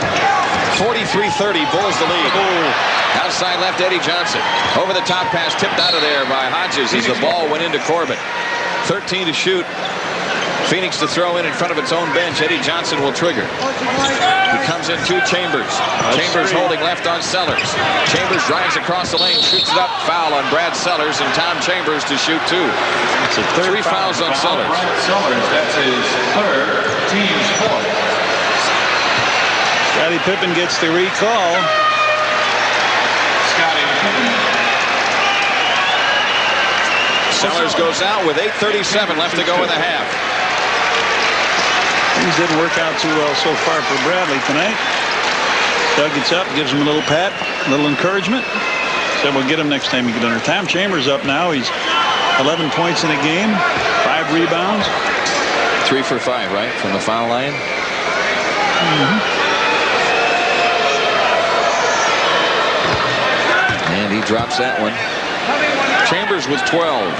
43-30. Bulls the lead. Outside left, Eddie Johnson. Over the top pass tipped out of there by Hodges as the ball went into Corbin. 13 to shoot. Phoenix to throw in front of its own bench. Eddie Johnson will trigger. He comes in to Chambers. Chambers holding left on Sellers. Chambers drives across the lane, shoots it up. Foul on Brad Sellers and Tom Chambers to shoot 2. It's a 3 fouls on Sellers. Brad Sellers, that's his 3rd, team's 4th. Scottie Pippen gets the recall. Scottie Pippen. Sellers goes out with 8:37 left to go in the half. Things didn't work out too well so far for Bradley tonight. Doug gets up, gives him a little pat, a little encouragement. Said we'll get him next time you get under. Tom Chambers up now. He's 11 points in a game, 5 rebounds. 3 for 5, right, from the foul line? And he drops that one. Chambers with 12.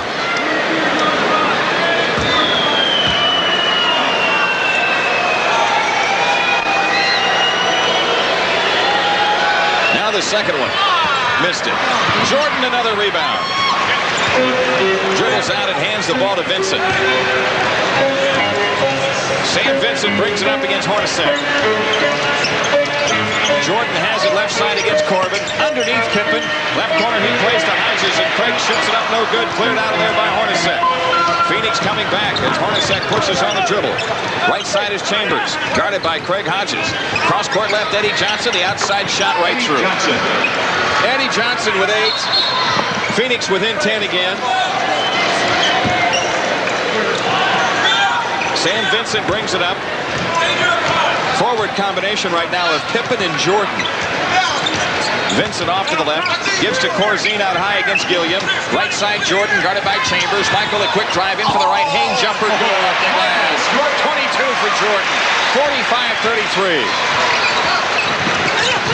Now the second one. Missed it. Jordan another rebound. Dribbles out and hands the ball to Vincent. Sam Vincent brings it up against Hornacek. Jordan has it left side against Corbin. Underneath Pippen. Left corner he plays to Hodges and Craig shoots it up no good. Cleared out of there by Hornacek. Phoenix coming back as Hornacek pushes on the dribble. Right side is Chambers. Guarded by Craig Hodges. Cross court left Eddie Johnson. The outside shot right through. Eddie Johnson with 8. Phoenix within 10 again. Sam Vincent brings it up. Forward combination right now of Pippen and Jordan. Vincent off to the left. Gives to Corzine out high against Gilliam. Right side Jordan guarded by Chambers. Michael a quick drive in for the right. Hayne jumper. Good off the glass. 22 for Jordan. 45-33.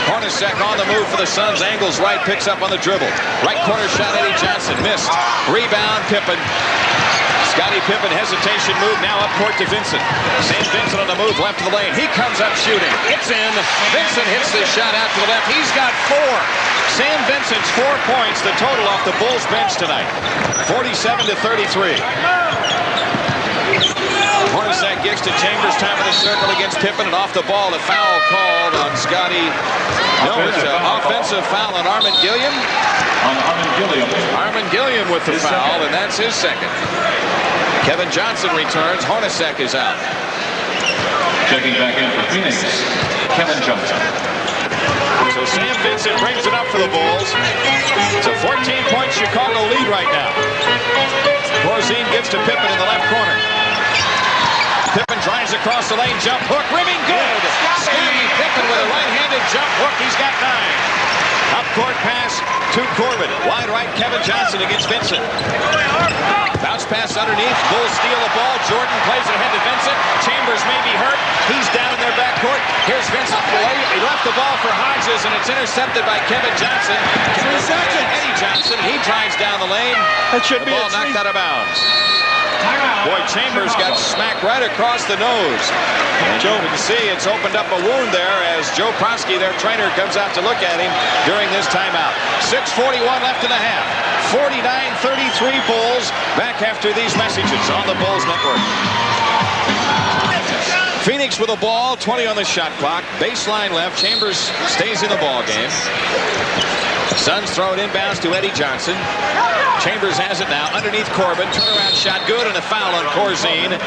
Hornacek on the move for the Suns. Angles right. Picks up on the dribble. Right corner shot Eddie Johnson. Missed. Rebound Pippen. Scottie Pippen hesitation move now up court to Vincent. Sam Vincent on the move left of the lane. He comes up shooting. It's in. Vincent hits this shot out to the left. He's got 4. Sam Vincent's 4 points, the total off the Bulls bench tonight. 47-33. Hornacek gives to Chambers, top of the circle against Pippen, and off the ball, the foul called on Scottie. No, it's an offensive foul on Armin Gilliam. On Armin Gilliam. Armin Gilliam with the foul, and that's his second. Kevin Johnson returns. Hornacek is out. Checking back in for Phoenix, Kevin Johnson. So Sam Vincent brings it up for the Bulls. It's a 14-point Chicago lead right now. Corzine gives to Pippen in the left corner. Pippen drives across the lane, jump hook, rimming good. Scottie Pippen with a right-handed jump hook. He's got 9. Up court pass to Corbin. Wide right, Kevin Johnson against Vincent. Bounce pass underneath. Bulls steal the ball. Jordan plays it ahead to Vincent. Chambers may be hurt. He's down in their backcourt. Here's Vincent. He left the ball for Hodges, and it's intercepted by Kevin Johnson. 3 seconds. Eddie Johnson. He drives down the lane. That should the be ball knocked out of bounds. Boy, Chambers got smacked right across the nose. And you can see it's opened up a wound there as Joe Prosky, their trainer, comes out to look at him during this timeout. 6:41 left in the half. 49-33 Bulls. Back after these messages on the Bulls Network. Phoenix with a ball, 20 on the shot clock. Baseline left. Chambers stays in the ball game. Suns throw it inbounds to Eddie Johnson. Chambers has it now underneath Corbin. Turnaround shot good, and a foul on Corzine.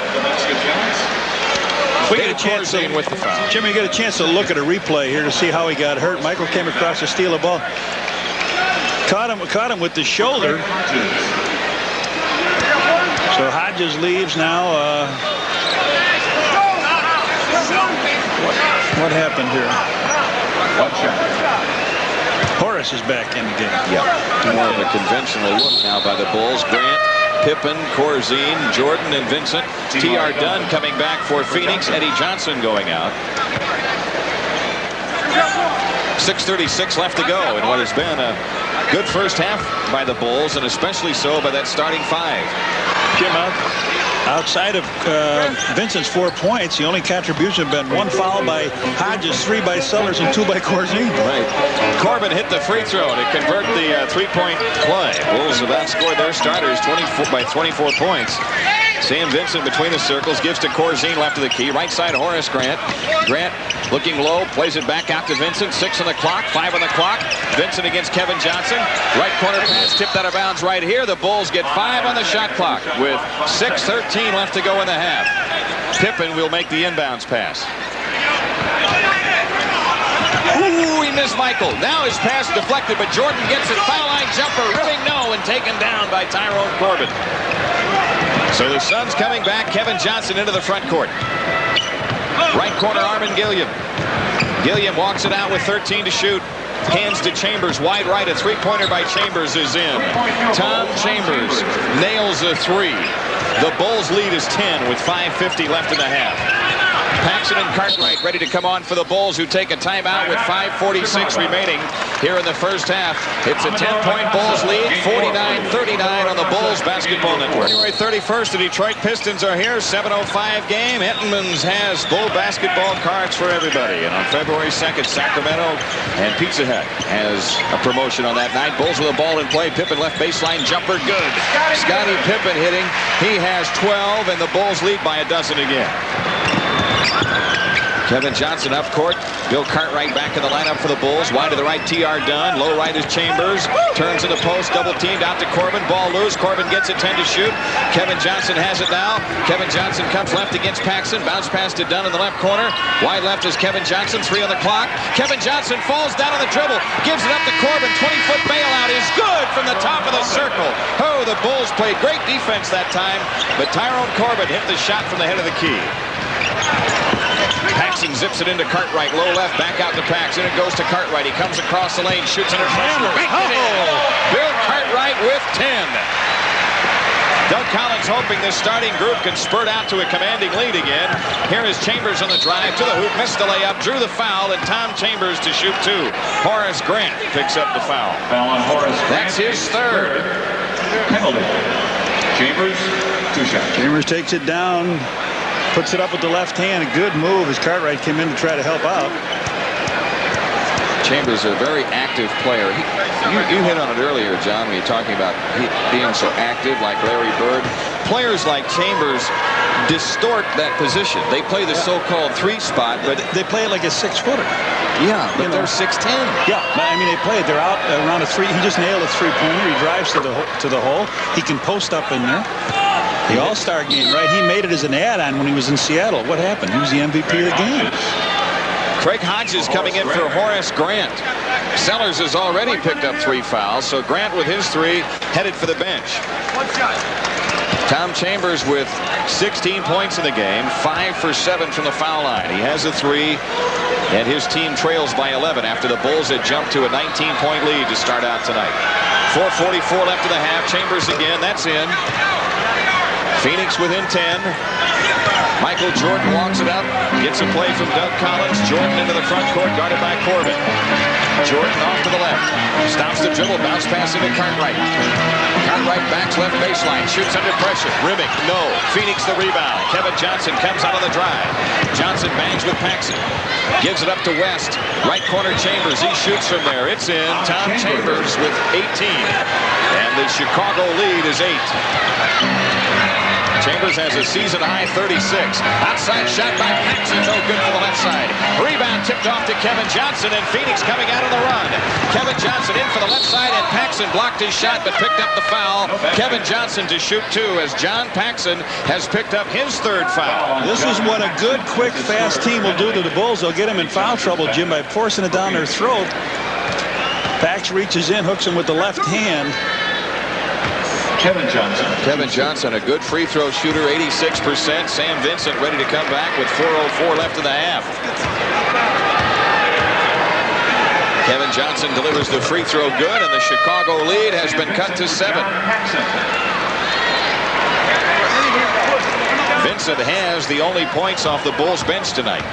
We get a chance with the foul. Jimmy, get a chance to look at a replay here to see how he got hurt. Michael came across to steal a ball. Caught him with the shoulder. So Hodges leaves now. What happened here? Horace is back in the game. Yeah, more of a conventional look now by the Bulls. Grant, Pippen, Corzine, Jordan, and Vincent. T.R. Dunn coming back for Phoenix. Eddie Johnson going out. 6:36 left to go in what has been a good first half by the Bulls, and especially so by that starting five. Jim, outside of Vincent's 4 points, the only contribution has been 1 foul by Hodges, 3 by Sellers, and 2 by Corzine. Right. Corbin hit the free throw to convert the three-point play. Bulls have outscored their starters by 24 points. Sam Vincent between the circles, gives to Corzine left of the key. Right side, Horace Grant. Grant looking low, plays it back out to Vincent. 6 on the clock, 5 on the clock. Vincent against Kevin Johnson. Right corner pass tipped out of bounds right here. The Bulls get 5 on the shot clock with 6:13 left to go in the half. Pippen will make the inbounds pass. Ooh, he missed Michael. Now his pass deflected, but Jordan gets it. Foul line jumper, ripping no, and taken down by Tyrone Corbin. So the Suns coming back. Kevin Johnson into the front court. Right corner, Armin Gilliam. Gilliam walks it out with 13 to shoot. Hands to Chambers, wide right. A three-pointer by Chambers is in. Tom Chambers nails a three. The Bulls lead is 10 with 5:50 left in the half. Paxson and Cartwright ready to come on for the Bulls, who take a timeout with 5:46 remaining here in the first half. It's a 10-point Bulls lead, 49-39 on the Bulls Basketball Network. January 31st, the Detroit Pistons are here, 7:05 game. Entenmann's has Bull basketball cards for everybody. And on February 2nd, Sacramento and Pizza Hut has a promotion on that night. Bulls with a ball in play. Pippen left baseline jumper, good. Scottie Pippen hitting. He has 12, and the Bulls lead by a dozen again. Kevin Johnson up court. Bill Cartwright back in the lineup for the Bulls. Wide to the right, T.R. Dunn. Low right is Chambers. Turns in the post, double teamed out to Corbin. Ball loose. Corbin gets it, 10 to shoot. Kevin Johnson has it now. Kevin Johnson comes left against Paxson. Bounce pass to Dunn in the left corner. Wide left is Kevin Johnson. 3 on the clock. Kevin Johnson falls down on the dribble. Gives it up to Corbin. 20-foot bailout is good from the top of the circle. Oh, the Bulls played great defense that time, but Tyrone Corbin hit the shot from the head of the key. Paxson zips it into Cartwright. Low left, back out to Paxson. It goes to Cartwright. He comes across the lane, shoots under pressure. Bill Cartwright with 10. Doug Collins hoping this starting group can spurt out to a commanding lead again. Here is Chambers on the drive to the hoop, missed the layup, drew the foul, and Tom Chambers to shoot 2. Horace Grant picks up the foul. Foul on Horace Grant. That's his third. Penalty. Chambers, 2 shots. Chambers takes it down. Puts it up with the left hand. A good move as Cartwright came in to try to help out. Chambers is a very active player. You hit on it earlier, John, when you're talking about being so active like Larry Bird. Players like Chambers distort that position. They play the so-called 3 spot, but they play it like a 6-footer. Yeah, but they're 6'10". Yeah, I mean, they play it. They're out around a 3. He just nailed a 3-pointer. He drives to the hole. He can post up in there. The All-Star game, right? He made it as an add-on when he was in Seattle. What happened? He was the MVP of the game. Craig Hodges coming in for Horace Grant. Sellers has already picked up 3 fouls, so Grant with his 3 headed for the bench. Tom Chambers with 16 points in the game, 5 for 7 from the foul line. He has a 3, and his team trails by 11 after the Bulls had jumped to a 19-point lead to start out tonight. 4:44 left in the half. Chambers again, that's in. Phoenix within 10. Michael Jordan walks it up, gets a play from Doug Collins. Jordan into the front court, guarded by Corbin. Jordan off to the left, stops the dribble, bounce pass into Cartwright. Cartwright backs left baseline, shoots under pressure. Rimming, no. Phoenix the rebound. Kevin Johnson comes out on the drive. Johnson bangs with Paxson. Gives it up to West. Right corner Chambers. He shoots from there. It's in. Tom Chambers with 18. And the Chicago lead is 8. Chambers has a season-high 36. Outside shot by Paxson. No good for the left side. Rebound tipped off to Kevin Johnson, and Phoenix coming out on the run. Kevin Johnson in for the left side, and Paxson blocked his shot but picked up the foul. Kevin Johnson to shoot 2 as John Paxson has picked up his 3rd foul. This is what a good, quick, fast team will do to the Bulls. They'll get them in foul trouble, Jim, by forcing it down their throat. Pax reaches in, hooks him with the left hand. Kevin Johnson. Kevin Johnson, a good free throw shooter, 86%. Sam Vincent ready to come back with 4:04 left in the half. Kevin Johnson delivers the free throw good, and the Chicago lead has been cut to 7. Vincent has the only points off the Bulls bench tonight.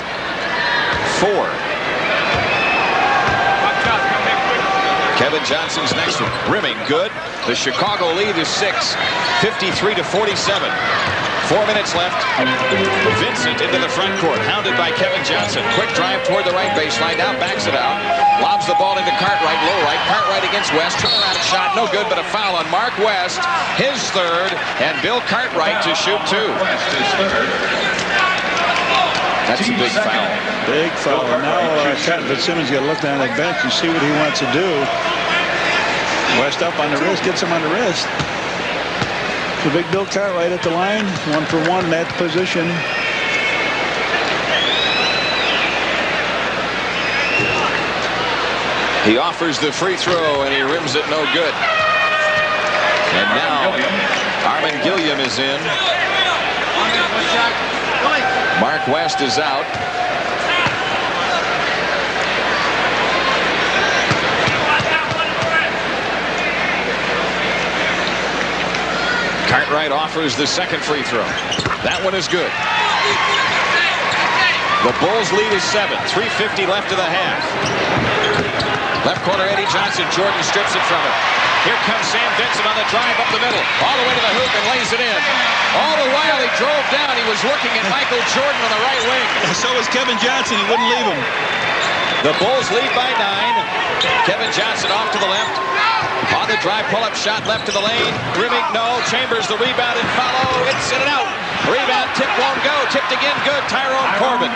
4. Kevin Johnson's next one. Rimming, good. The Chicago lead is 6. 53-47. 4 minutes left. Vincent into the front court, hounded by Kevin Johnson. Quick drive toward the right baseline. Now backs it out. Lobs the ball into Cartwright, low right. Cartwright against West. Turnaround shot, no good, but a foul on Mark West. His 3rd, and Bill Cartwright to shoot 2. That's a big foul. Big foul. Now Cotton Fitzsimmons got to look down the bench and see what he wants to do. West up on the wrist, gets him on the wrist. The big Bill Cartwright at the line, 1 for 1 in that position. He offers the free throw, and he rims it no good. And now Armin Gilliam is in. Mark West is out. Cartwright offers the 2nd free throw. That one is good. The Bulls lead is 7. 3:50 left of the half. Left corner Eddie Johnson. Jordan strips it from him. Here comes Sam Vincent on the drive up the middle. All the way to the hoop and lays it in. All the while he drove down, he was looking at Michael Jordan on the right wing. So was Kevin Johnson. He wouldn't leave him. The Bulls lead by 9. Kevin Johnson off to the left. On the drive, pull-up shot left to the lane. Rimming, no. Chambers the rebound and follow. It's in and out. Rebound, tip won't go. Tipped again, good. Tyrone Corbin.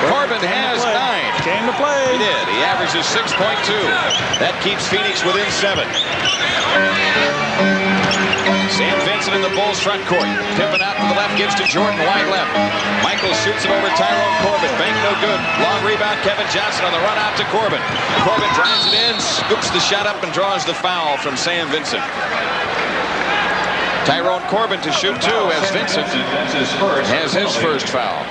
Corbin has 9. Came to play. He did. He averages 6.2. That keeps Phoenix within 7. Sam Vincent in the Bulls front court. Pimping out to the left, gives to Jordan, wide left. Michael shoots it over Tyrone Corbin. Bank no good. Long rebound, Kevin Johnson on the run out to Corbin. Corbin drives it in, scoops the shot up, and draws the foul from Sam Vincent. Tyrone Corbin to shoot 2 as Vincent has his first foul.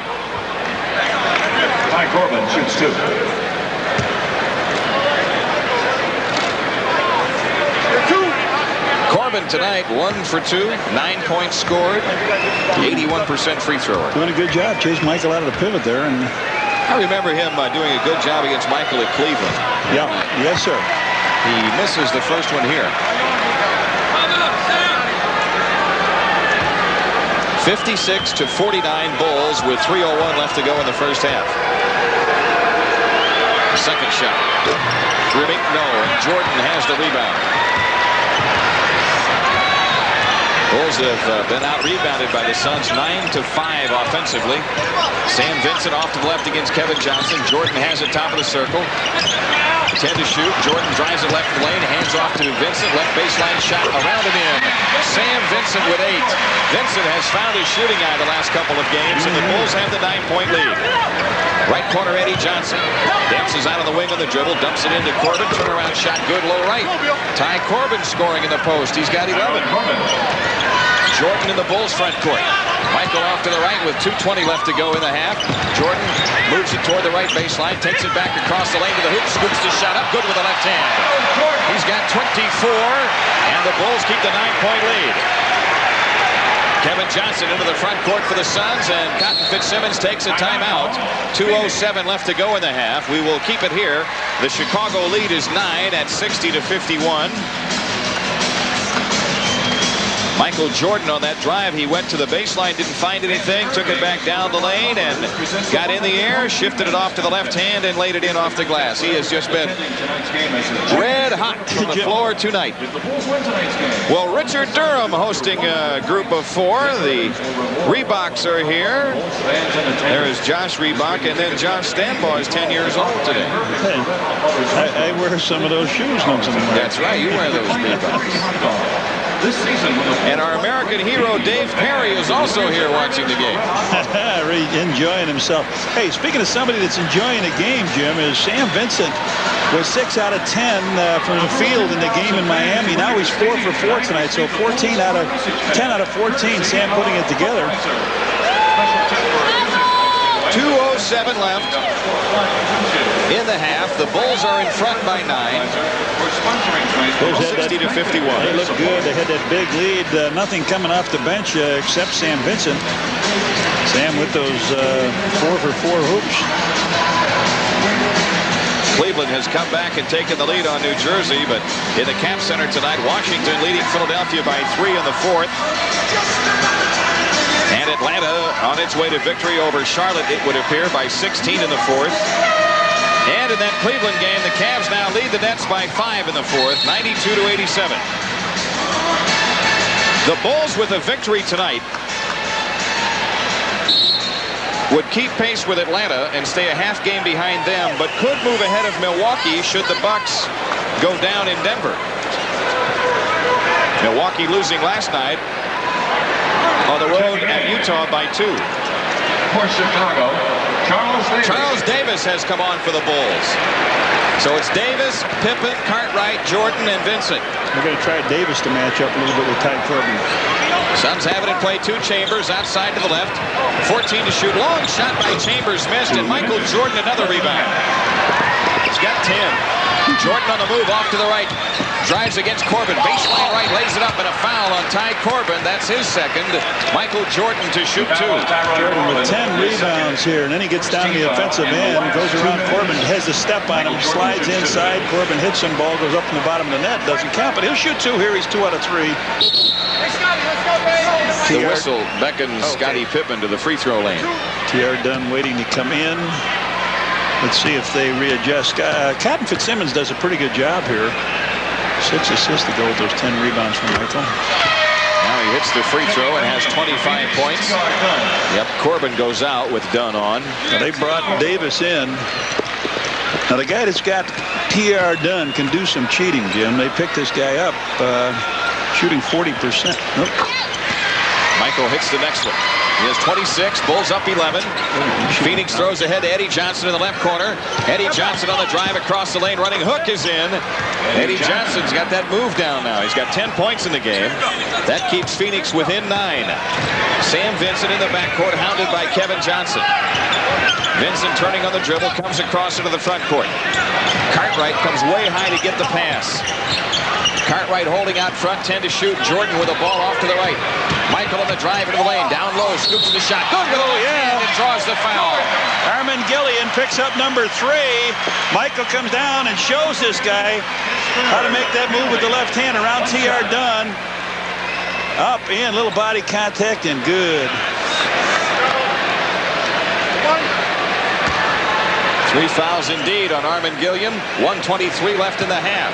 Ty Corbin shoots 2. Corbin tonight 1 for 2, 9 points scored, 81% free thrower. Doing a good job. Chased Michael out of the pivot there. And I remember him doing a good job against Michael at Cleveland. yeah, yes, sir. He misses the first one here. 56-49 Bulls with 3:01 left to go in the first half. Second shot. Rimming, no. Jordan has the rebound. Bulls have been out-rebounded by the Suns 9-5 offensively. Sam Vincent off to the left against Kevin Johnson. Jordan has it top of the circle. 10 to shoot. Jordan drives it left lane, hands off to Vincent. Left baseline shot around and in. Sam Vincent with 8. Vincent has found his shooting eye the last couple of games, and the Bulls have the 9-point lead. Right corner, Eddie Johnson. Dances out of the wing on the dribble, dumps it into Corbin. Turnaround shot, good, low right. Ty Corbin scoring in the post. He's got 11. Jordan in the Bulls front court. Michael off to the right with 2:20 left to go in the half. Jordan moves it toward the right baseline, takes it back across the lane to the hoop, scoops the shot up, good with the left hand. He's got 24, and the Bulls keep the 9-point lead. Kevin Johnson into the front court for the Suns, and Cotton Fitzsimmons takes a timeout. 2:07 left to go in the half. We will keep it here. The Chicago lead is 9 at 60-51. Michael Jordan on that drive. He went to the baseline, didn't find anything, took it back down the lane and got in the air, shifted it off to the left hand and laid it in off the glass. He has just been red hot from the floor tonight. Well, Richard Durham hosting a group of 4. The Reeboks are here. There is Josh Reebok, and then John Stanbaugh is 10 years old today. Hey, I wear some of those shoes once in a while. That's right, you wear those Reeboks. And our American hero Dave Perry is also here watching the game. Really enjoying himself. Hey, speaking of somebody that's enjoying a game, Jim, is Sam Vincent. Was 6 out of 10 from the field in the game in Miami. Now he's 4 for 4 tonight, so 10 out of 14. Sam putting it together. 2:07 left in the half. The Bulls are in front by 9. 60-51. They look good. They had that big lead. Nothing coming off the bench except Sam Vincent. Sam with those 4 for 4 hoops. Cleveland has come back and taken the lead on New Jersey, but in the Cap Center tonight, Washington leading Philadelphia by 3 in the 4th. And Atlanta on its way to victory over Charlotte, it would appear, by 16 in the 4th. And in that Cleveland game, the Cavs now lead the Nets by 5 in the 4th, 92-87. The Bulls with a victory tonight would keep pace with Atlanta and stay a half game behind them, but could move ahead of Milwaukee should the Bucks go down in Denver. Milwaukee losing last night on the road at Utah by 2. For Chicago, Charles Davis has come on for the Bulls. So it's Davis, Pippen, Cartwright, Jordan, and Vincent. We're going to try Davis to match up a little bit with Ty Corbin. Suns have it in play. 2 Chambers outside to the left. 14 to shoot. Long shot by Chambers missed, and Michael Jordan another rebound. He's got 10. Jordan on the move off to the right. Drives against Corbin. Baseline right, lays it up, and a foul on Ty Corbin. That's his second. Michael Jordan to shoot 2. Jordan with 10 rebounds here, and then he gets down the offensive end, goes around Corbin, has a step on him, slides inside. Corbin hits him, ball goes up in the bottom of the net. Doesn't count, but he'll shoot 2 here. He's 2 out of 3. The whistle beckons Scottie Pippen to the free throw lane. T.R. Dunn waiting to come in. Let's see if they readjust. Cotton Fitzsimmons does a pretty good job here. 6 assists to go with those 10 rebounds from Michael. Now he hits the free throw and has 25 points. Yep, Corbin goes out with Dunn on. Now they brought Davis in. Now the guy that's got T.R. Dunn can do some cheating, Jim. They picked this guy up shooting 40%. Nope. Michael hits the next one. He has 26. Bulls up 11. Phoenix throws ahead to Eddie Johnson in the left corner. Eddie Johnson on the drive across the lane. Running hook is in. Eddie Johnson's got that move down now. He's got 10 points in the game. That keeps Phoenix within 9. Sam Vincent in the backcourt, hounded by Kevin Johnson. Vincent turning on the dribble, comes across into the front court. Cartwright comes way high to get the pass. Cartwright holding out front, 10 to shoot. Jordan with a ball off to the right. Michael on the drive into the lane, down low, scoops the shot. Good with the hand and draws the foul. Armin Gillian picks up number 3. Michael comes down and shows this guy how to make that move with the left hand around T.R. Dunn. Up in, little body contact, and good. 3 fouls indeed on Armin Gilliam. 1:23 left in the half.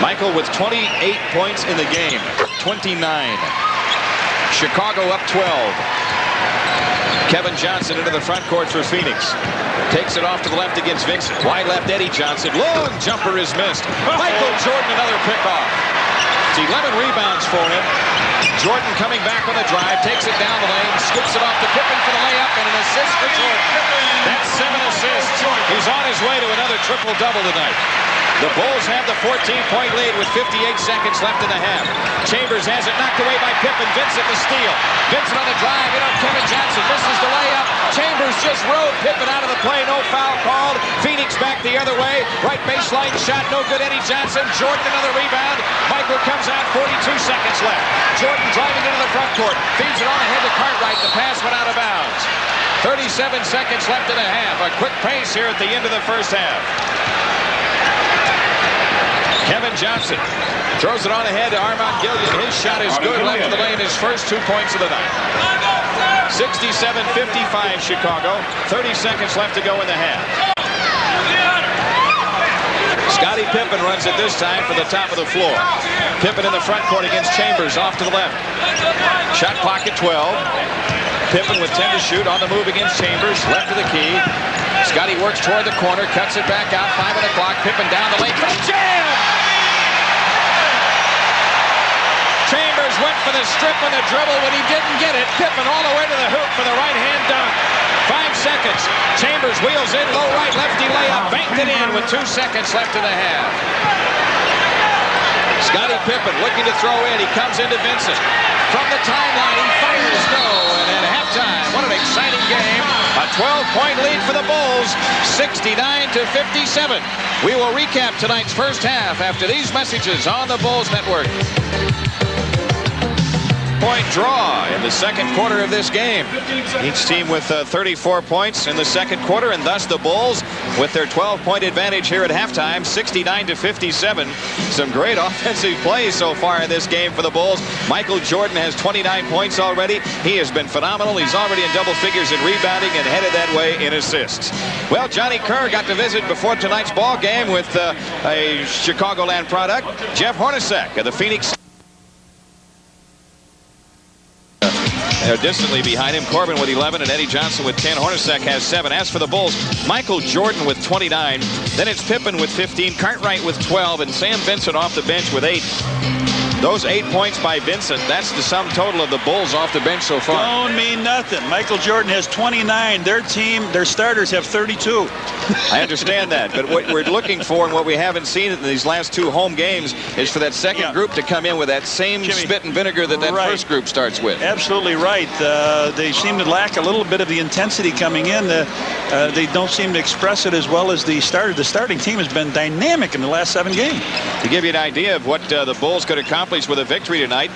Michael with 28 points in the game. 29. Chicago up 12. Kevin Johnson into the front court for Phoenix. Takes it off to the left against Vincent. Wide left, Eddie Johnson. Long jumper is missed. Michael Jordan another pickoff. It's 11 rebounds for him. Jordan coming back on the drive. Takes it down the lane. Scoops it off to Pippen for the layup and an assist for Jordan. That's 7 assists. He's on his way to another triple-double tonight. The Bulls have the 14-point lead with 58 seconds left in the half. Chambers has it knocked away by Pippen, Vincent the steal. Vincent on the drive, Kevin Johnson misses the layup. Chambers just rode Pippen out of the play, no foul called. Phoenix back the other way. Right baseline shot, no good. Eddie Johnson. Jordan another rebound. Michael comes out, 42 seconds left. Jordan driving into the front court. Feeds it on ahead to Cartwright. The pass went out of bounds. 37 seconds left in the half. A quick pace here at the end of the first half. Kevin Johnson throws it on ahead to Armand Gilliam. His shot is good. Left of the lane. His first 2 points of the night. 67-55 Chicago. 30 seconds left to go in the half. Scottie Pippen runs it this time for the top of the floor. Pippen in the front court against Chambers off to the left. Shot clock at 12. Pippen with 10 to shoot on the move against Chambers. Left of the key. Scottie works toward the corner. Cuts it back out. 5 on the clock. Pippen down the lane for the jam! Chambers went for the strip and the dribble when he didn't get it. Pippen all the way to the hoop for the right-hand dunk. 5 seconds. Chambers wheels in, low right, lefty layup. Banked it in with 2 seconds left in the half. Scottie Pippen looking to throw in. He comes into Vincent. From the timeline, he fires no. And at halftime, what an exciting game. A 12-point lead for the Bulls, 69-57. We will recap tonight's first half after these messages on the Bulls Network. Point draw in the second quarter of this game. Each team with 34 points in the second quarter, and thus the Bulls with their 12-point advantage here at halftime, 69-57. Some great offensive plays so far in this game for the Bulls. Michael Jordan has 29 points already. He has been phenomenal. He's already in double figures in rebounding and headed that way in assists. Well, Johnny Kerr got to visit before tonight's ball game with a Chicagoland product, Jeff Hornacek of the Phoenix. They're distantly behind him. Corbin with 11 and Eddie Johnson with 10. Hornacek has 7. As for the Bulls, Michael Jordan with 29. Then it's Pippen with 15. Cartwright with 12. And Sam Vincent off the bench with 8. Those 8 points by Vincent, that's the sum total of the Bulls off the bench so far. Don't mean nothing. Michael Jordan has 29. Their team, their starters have 32. I understand that, but what we're looking for and what we haven't seen in these last 2 home games is for that second group to come in with that same spit and vinegar that first group starts with. Absolutely right. They seem to lack a little bit of the intensity coming in. They don't seem to express it as well as the starter. The starting team has been dynamic in the last 7 games. To give you an idea of what the Bulls could accomplish with a victory tonight,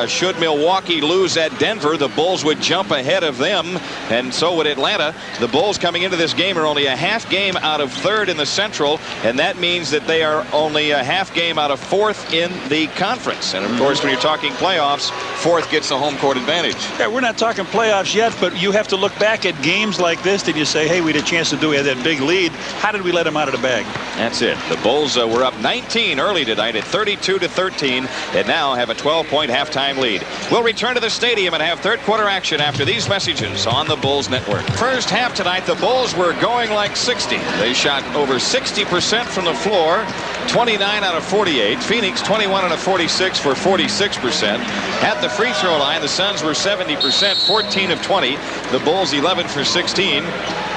should Milwaukee lose at Denver, the Bulls would jump ahead of them, and so would Atlanta. The Bulls coming into this game are only a half game out of 3rd in the Central, and that means that they are only a half game out of 4th in the conference. And of course, when you're talking playoffs, 4th gets the home court advantage. Yeah, we're not talking playoffs yet, but you have to look back at games like this and you say, hey, we had a chance to do it, that big lead. How did we let them out of the bag? That's it. The Bulls were up 19 early tonight at 32-13, and now have a 12-point halftime lead. We'll return to the stadium and have third quarter action after these messages on the Bulls Network. First half tonight, the Bulls were going like 60. They shot over 60% from the floor, 29 out of 48. Phoenix 21 out of 46 for 46%. At the free throw line, the Suns were 70%, 14 of 20. The Bulls 11 for 16.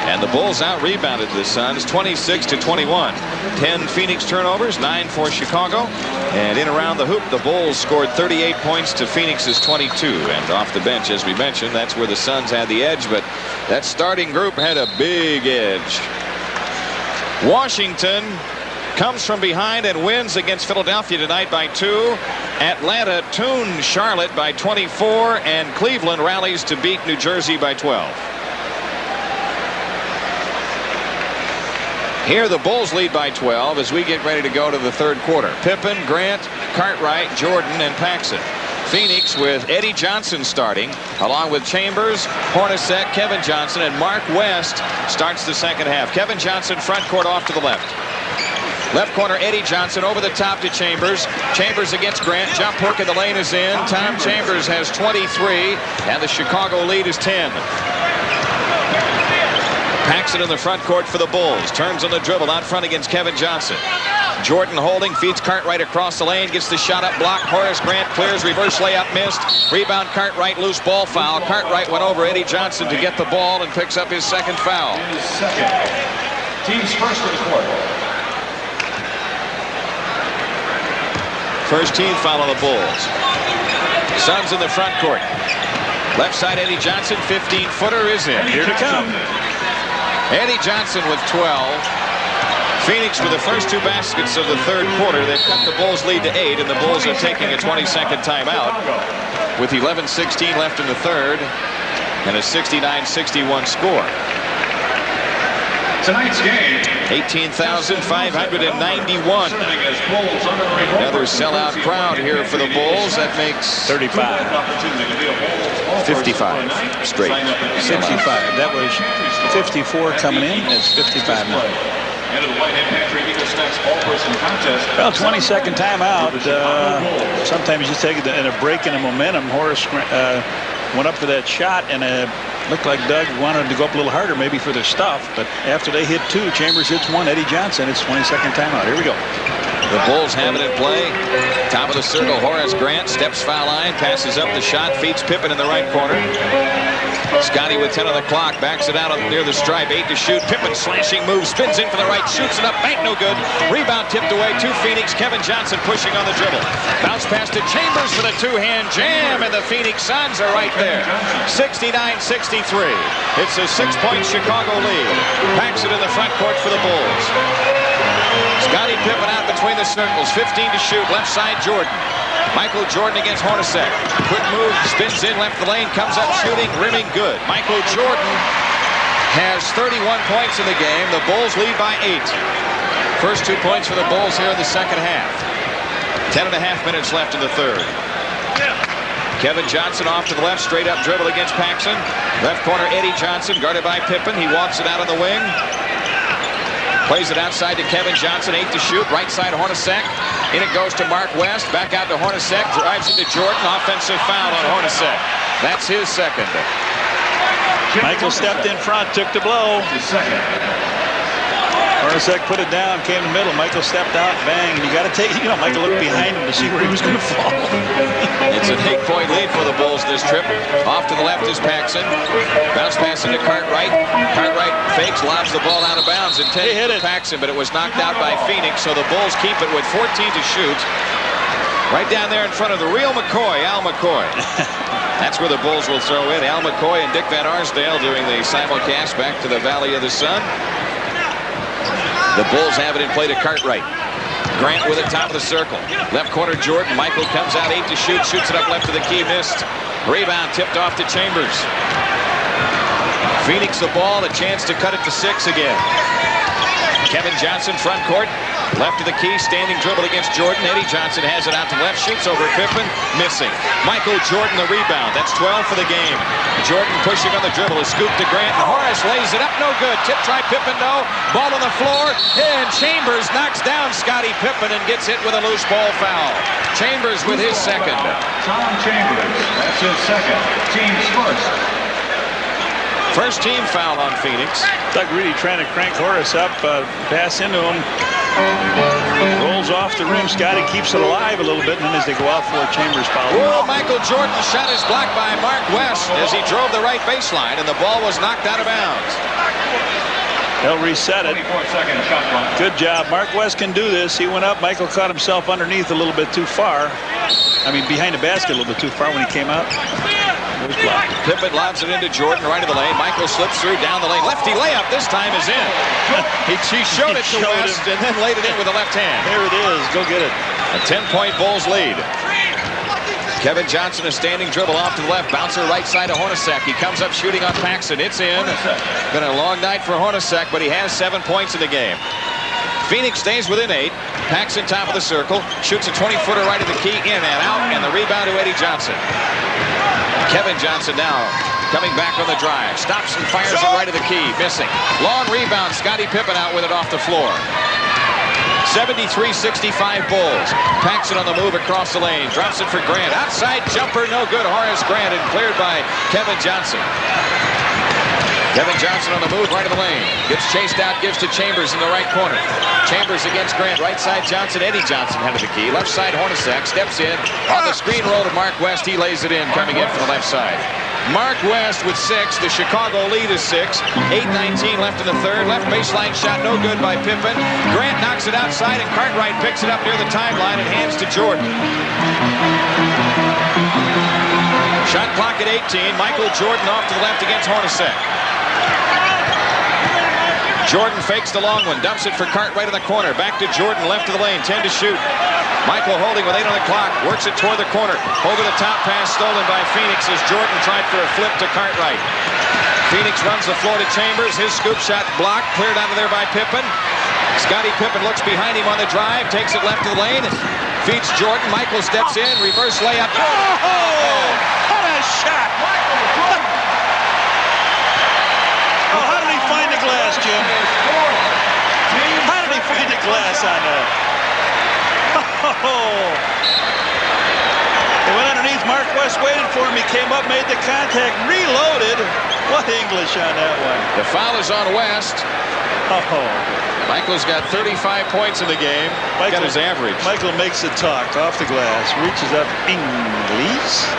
And the Bulls out-rebounded the Suns 26-21. 10 Phoenix turnovers, 9 for Chicago. And in around the hoop, the Bulls scored 38 points to Phoenix's 22. And off the bench, as we mentioned, that's where the Suns had the edge. But that starting group had a big edge. Washington comes from behind and wins against Philadelphia tonight by 2. Atlanta tunes Charlotte by 24. And Cleveland rallies to beat New Jersey by 12. Here the Bulls lead by 12 as we get ready to go to the third quarter. Pippen, Grant, Cartwright, Jordan, and Paxson. Phoenix with Eddie Johnson starting, along with Chambers, Hornacek, Kevin Johnson, and Mark West starts the second half. Kevin Johnson front court off to the left. Left corner, Eddie Johnson over the top to Chambers. Chambers against Grant. Jump hook in the lane is in. Tom Chambers has 23, and the Chicago lead is 10. Paxson in the front court for the Bulls. Turns on the dribble out front against Kevin Johnson. Jordan holding, feeds Cartwright across the lane, gets the shot up blocked. Horace Grant clears, reverse layup missed. Rebound Cartwright, loose ball foul. Cartwright went over Eddie Johnson to get the ball and picks up his second foul. Team's first of the quarter. First team foul on the Bulls. Suns in the front court. Left side, Eddie Johnson, 15-footer is in. Here to come. Eddie Johnson with 12. Phoenix with the first 2 baskets of the third quarter. They've cut the Bulls lead to 8, and the Bulls are taking a 20-second timeout with 11:16 left in the third and a 69-61 score. Tonight's game, 18,591. Another sellout crowd here for the Bulls. That makes 35. 55 straight. 65. That was 54 coming in. It's 55 now. Well, 20-second timeout. Sometimes you take it in a break in a momentum. Horace went up for that shot, and looked like Doug wanted to go up a little harder maybe for their stuff. But after they hit 2, Chambers hits 1, Eddie Johnson, it's 20-second timeout. Here we go. The Bulls have it in play. Top of the circle, Horace Grant steps foul line, passes up the shot, feeds Pippen in the right corner. Scotty with 10 on the clock, backs it out near the stripe, 8 to shoot. Pippen slashing move, spins in for the right, shoots it up, bank no good. Rebound tipped away to Phoenix. Kevin Johnson pushing on the dribble. Bounce pass to Chambers for the 2-hand jam, and the Phoenix Suns are right there. 69-63. It's a 6-point Chicago lead. Packs it in the front court for the Bulls. Scotty Pippen out between the circles, 15 to shoot, left side Jordan. Michael Jordan against Hornacek. Quick move, spins in, left the lane, comes up shooting, rimming good. Michael Jordan has 31 points in the game. The Bulls lead by 8. First 2 points for the Bulls here in the second half. 10.5 minutes left in the third. Kevin Johnson off to the left, straight up dribble against Paxson. Left corner, Eddie Johnson, guarded by Pippen. He walks it out on the wing. Plays it outside to Kevin Johnson, 8 to shoot. Right side, Hornacek. In it goes to Mark West. Back out to Hornacek. Drives into Jordan. Offensive foul on Hornacek. That's his second. Michael stepped in front, took the blow. Hornacek put it down, came in the middle. Michael stepped out, bang. And you got to take, Michael looked behind him to see where he was going to fall. It's an 8-point lead for the Bulls this trip. Off to the left is Paxson. Bounce pass into Cartwright. Cartwright fakes, lobs the ball out of bounds. Intended for Paxson, but it was knocked out by Phoenix, so the Bulls keep it with 14 to shoot. Right down there in front of the real McCoy, Al McCoy. That's where the Bulls will throw in. Al McCoy and Dick Van Arsdale doing the simulcast back to the Valley of the Sun. The Bulls have it in play to Cartwright. Grant with it, top of the circle. Left corner, Jordan. Michael comes out, 8 to shoot. Shoots it up left to the key, missed. Rebound tipped off to Chambers. Phoenix the ball, a chance to cut it to 6 again. Kevin Johnson, front court. Left of the key, standing dribble against Jordan. Eddie Johnson has it out to left, shoots over Pippen, missing. Michael Jordan the rebound. That's 12 for the game. Jordan pushing on the dribble, is scooped to Grant, and Horace lays it up, no good. Tip try Pippen, no. Ball on the floor, and Chambers knocks down Scottie Pippen and gets hit with a loose ball foul. Chambers with his second. Tom Chambers, that's his second. Team's first. First team foul on Phoenix. Doug Reedy trying to crank Horace up, pass into him. Rolls off the rim. Scotty keeps it alive a little bit, and then as they go out for a Chambers foul. Oh, Michael Jordan shot is blocked by Mark West as he drove the right baseline, and the ball was knocked out of bounds. They'll reset it. 24-second shot clock. Good job. Mark West can do this. He went up. Michael caught himself underneath a little bit too far. I mean, behind the basket a little bit too far when he came out. It was blocked. Pippen lobs it into Jordan, right of the lane. Michael slips through, down the lane. Lefty layup this time is in. He showed it to West and then laid it in with the left hand. There it is. Go get it. A 10-point Bulls lead. Kevin Johnson, a standing dribble off to the left. Bouncer right side to Hornacek. He comes up shooting on Paxson. It's in. Been a long night for Hornacek, but he has 7 points in the game. Phoenix stays within 8. Paxson top of the circle. Shoots a 20-footer right at the key, in and out, and the rebound to Eddie Johnson. Kevin Johnson now coming back on the drive. Stops and fires it right at the key, missing. Long rebound. Scottie Pippen out with it off the floor. 73-65 Bulls. Paxson on the move across the lane. Drops it for Grant. Outside jumper, no good. Horace Grant, and cleared by Kevin Johnson. Kevin Johnson on the move, right of the lane. Gets chased out, gives to Chambers in the right corner. Chambers against Grant. Right side Johnson. Eddie Johnson head of the key. Left side Hornacek steps in. On the screen roll to Mark West. He lays it in, coming in from the left side. Mark West with 6. The Chicago lead is 6. 8:19 left in the third. Left baseline shot, no good by Pippen. Grant knocks it outside, and Cartwright picks it up near the timeline and hands to Jordan. Shot clock at 18. Michael Jordan off to the left against Hornacek. Jordan fakes the long one, dumps it for Cartwright in the corner. Back to Jordan, left of the lane, 10 to shoot. Michael holding with 8 on the clock, works it toward the corner. Over the top pass stolen by Phoenix as Jordan tried for a flip to Cartwright. Phoenix runs the floor to Chambers. His scoop shot blocked, cleared out of there by Pippen. Scottie Pippen looks behind him on the drive, takes it left of the lane, feeds Jordan. Michael steps in, reverse layup. Oh, what a shot! Oh, how did he find the glass, Jim? How did he find the glass on that? Oh. He went underneath. Mark West waited for him. He came up, made the contact, reloaded. What English on that one? The foul is on West. Oh. Michael's got 35 points in the game. Got his average. Michael makes the talk off the glass, reaches up. English.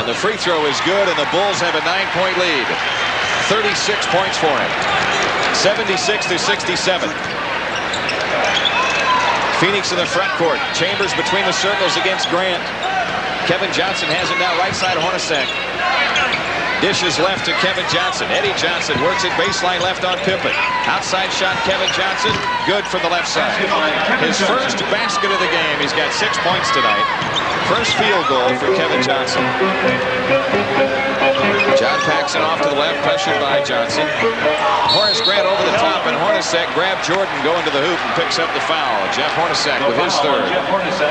And the free throw is good, and the Bulls have a 9-point lead. 36 points for him. 76-67. Phoenix in the front court. Chambers between the circles against Grant. Kevin Johnson has it now right side of Hornacek. Dishes left to Kevin Johnson. Eddie Johnson works it baseline left on Pippen. Outside shot Kevin Johnson. Good from the left side. His first basket of the game. He's got 6 points tonight. First field goal for Kevin Johnson. John Paxson off to the left, pressured by Johnson. Horace Grant over the top, and Hornacek grabbed Jordan going to the hoop and picks up the foul. Jeff Hornacek with his third.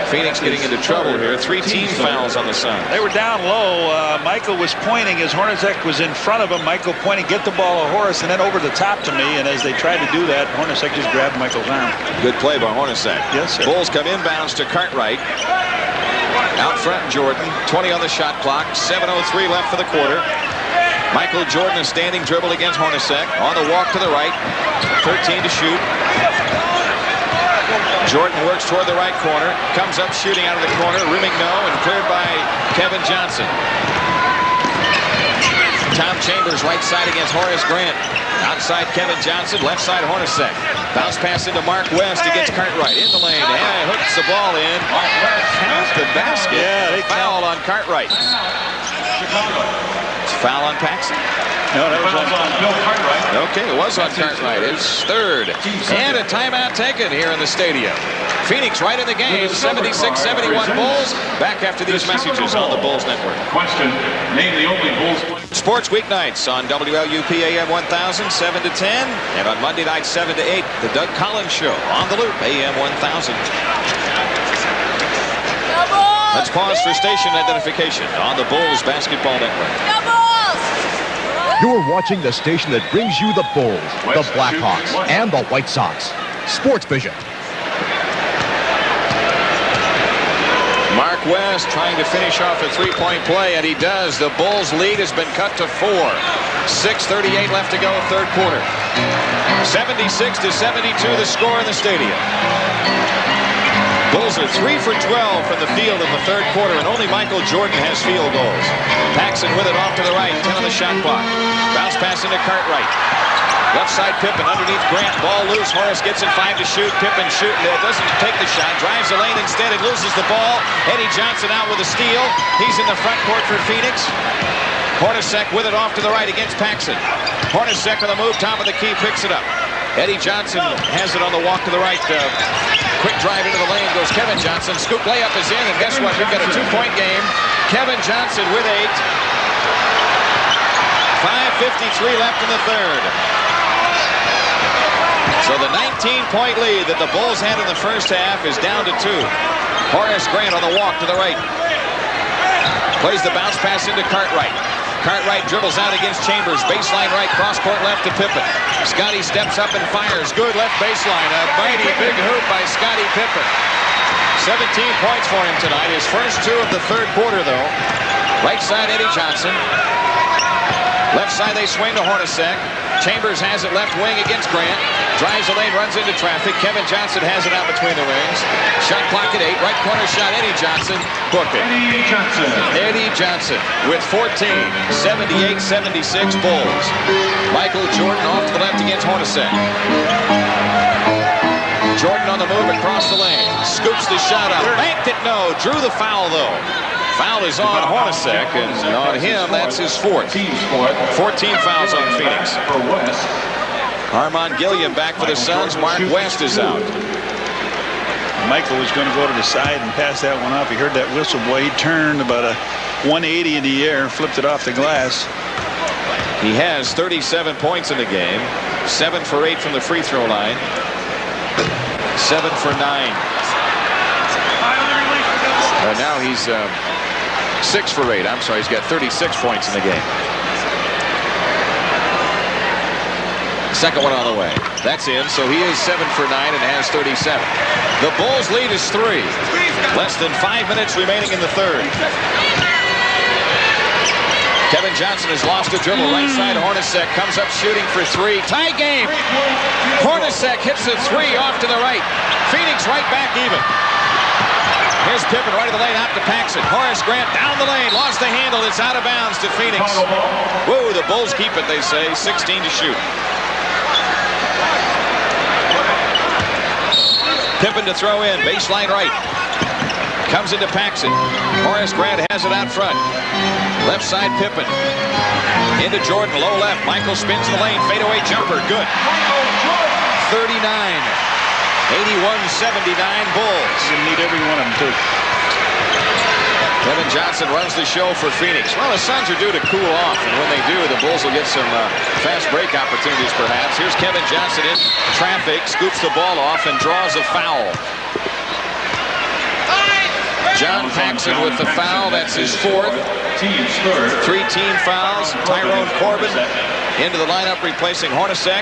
Phoenix getting into trouble here. 3 team fouls on the Suns. They were down low. Michael was pointing as Hornacek was in front of him. Michael pointing, get the ball to Horace, and then over the top to me. And as they tried to do that, Hornacek just grabbed Michael's arm. Good play by Hornacek. Yes, sir. Bulls come inbounds to Cartwright. Out front, Jordan. 20 on the shot clock. 7:03 left for the quarter. Michael Jordan, a standing dribble against Hornacek. On the walk to the right. 13 to shoot. Jordan works toward the right corner. Comes up shooting out of the corner. Rimming no, and cleared by Kevin Johnson. Tom Chambers right side against Horace Grant. Outside Kevin Johnson, left side Hornacek. Bounce pass into Mark West against Cartwright. In the lane, and hooks the ball in. Count the basket. Yeah, they foul on Cartwright. It's foul on Paxson. No, that was on Bill Cartwright. Okay, it was on Cartwright. His third. And a timeout taken here in the stadium. Phoenix right in the game. 76-71 Bulls. Back after these messages on the Bulls Network. Question, name the only Bulls player. Sports weeknights on WLUP AM 1000, 7 to 10. And on Monday nights, 7 to 8, the Doug Collins Show on the Loop, AM 1000. Let's pause for station identification on the Bulls Basketball Network. You're watching the station that brings you the Bulls, the Blackhawks, and the White Sox. Sports Vision. Mark West trying to finish off a three-point play, and he does. The Bulls' lead has been cut to 4. 6:38 left to go, third quarter. 76-72 the score in the stadium. Bulls are 3 for 12 from the field in the third quarter, and only Michael Jordan has field goals. Paxson with it off to the right, 10 on the shot clock. Bounce pass into Cartwright. Left side Pippen underneath Grant. Ball loose. Horace gets it 5 to shoot. Pippen shooting. Doesn't take the shot. Drives the lane instead and loses the ball. Eddie Johnson out with a steal. He's in the front court for Phoenix. Hornacek with it off to the right against Paxson. Hornacek on the move. Top of the key picks it up. Eddie Johnson has it on the walk to the right. Quick drive into the lane goes Kevin Johnson. Scoop layup is in, and guess what? We've got a 2-point game. Kevin Johnson with 8. 5:53 left in the third. So the 19-point lead that the Bulls had in the first half is down to 2. Horace Grant on the walk to the right. Plays the bounce pass into Cartwright. Cartwright dribbles out against Chambers. Baseline right, cross-court left to Pippen. Scottie steps up and fires. Good left baseline. A mighty big hoop by Scottie Pippen. 17 points for him tonight. His first 2 of the third quarter, though. Right side, Eddie Johnson. Left side, they swing to Hornacek. Chambers has it left wing against Grant. Drives the lane, runs into traffic. Kevin Johnson has it out between the rings. Shot clock at 8. Right corner shot, Eddie Johnson. Booked it. Eddie Johnson. Eddie Johnson with 14. 78-76 Bulls. Michael Jordan off to the left against Hornacek. Jordan on the move across the lane. Scoops the shot up. Banked it, no. Drew the foul, though. Foul is on Hornacek, and on him, that's his fourth. 14 fouls on Phoenix. Armand Gilliam back for the Suns. Mark West is out. Michael was going to go to the side and pass that one off. He heard that whistle, boy. He turned about a 180 in the air, flipped it off the glass. He has 37 points in the game. 7 for 8 from the free throw line. 7 for 9. Now he's 6 for 8. I'm sorry, he's got 36 points in the game. Second one on the way. That's in, so he is 7 for 9 and has 37. The Bulls lead is 3. Less than 5 minutes remaining in the third. Kevin Johnson has lost a dribble. Right side, Hornacek comes up shooting for 3. Tie game. Hornacek hits a 3 off to the right. Phoenix right back even. Here's Pippen right of the lane out to Paxson. Horace Grant down the lane. Lost the handle. It's out of bounds to Phoenix. Whoa, the Bulls keep it, they say. 16 to shoot. Pippen to throw in. Baseline right. Comes into Paxson. Horace Grant has it out front. Left side Pippen. Into Jordan. Low left. Michael spins the lane. Fadeaway jumper. Good. 39. 81-79 Bulls. You need every one of them, too. Kevin Johnson runs the show for Phoenix. Well, the Suns are due to cool off, and when they do, the Bulls will get some fast break opportunities, perhaps. Here's Kevin Johnson in traffic, scoops the ball off, and draws a foul. John Paxson with the foul. That's his fourth. 3 team fouls. Tyrone Corbin into the lineup, replacing Hornacek.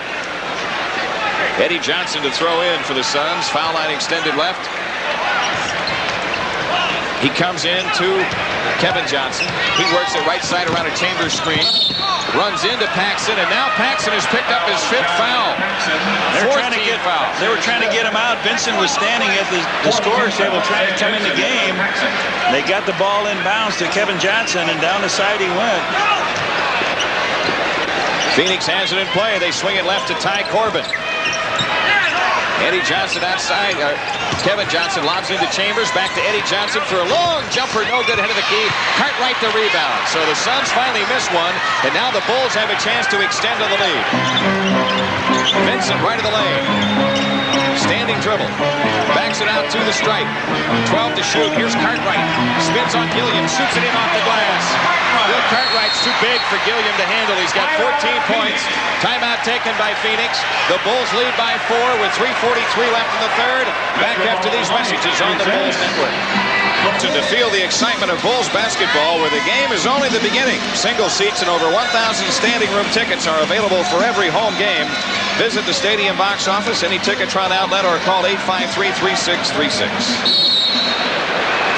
Eddie Johnson to throw in for the Suns. Foul line extended left. He comes in to Kevin Johnson. He works it right side around a Chambers screen. Runs into Paxson, and now Paxson has picked up his 5th foul. They were trying to get him out. Vincent was standing at the scorer's table trying to come in the game. They got the ball inbounds to Kevin Johnson, and down the side he went. Phoenix has it in play. They swing it left to Ty Corbin. Eddie Johnson outside. Kevin Johnson lobs into Chambers. Back to Eddie Johnson for a long jumper. No good, head of the key. Cartwright the rebound. So the Suns finally miss one. And now the Bulls have a chance to extend on the lead. Vincent right of the lane. Standing dribble. Backs it out to the stripe. 12 to shoot. Here's Cartwright. Spins on Gilliam. Shoots it in off the glass. Will Cartwright's too big for Gilliam to handle. He's got 14 points. Timeout taken by Phoenix. The Bulls lead by 4 with 3:43 left in the third. Back after these messages on the Bulls Network. To feel the excitement of Bulls basketball, where the game is only the beginning. Single seats and over 1,000 standing room tickets are available for every home game. Visit the stadium box office, any Ticketron outlet, or call 853-3636.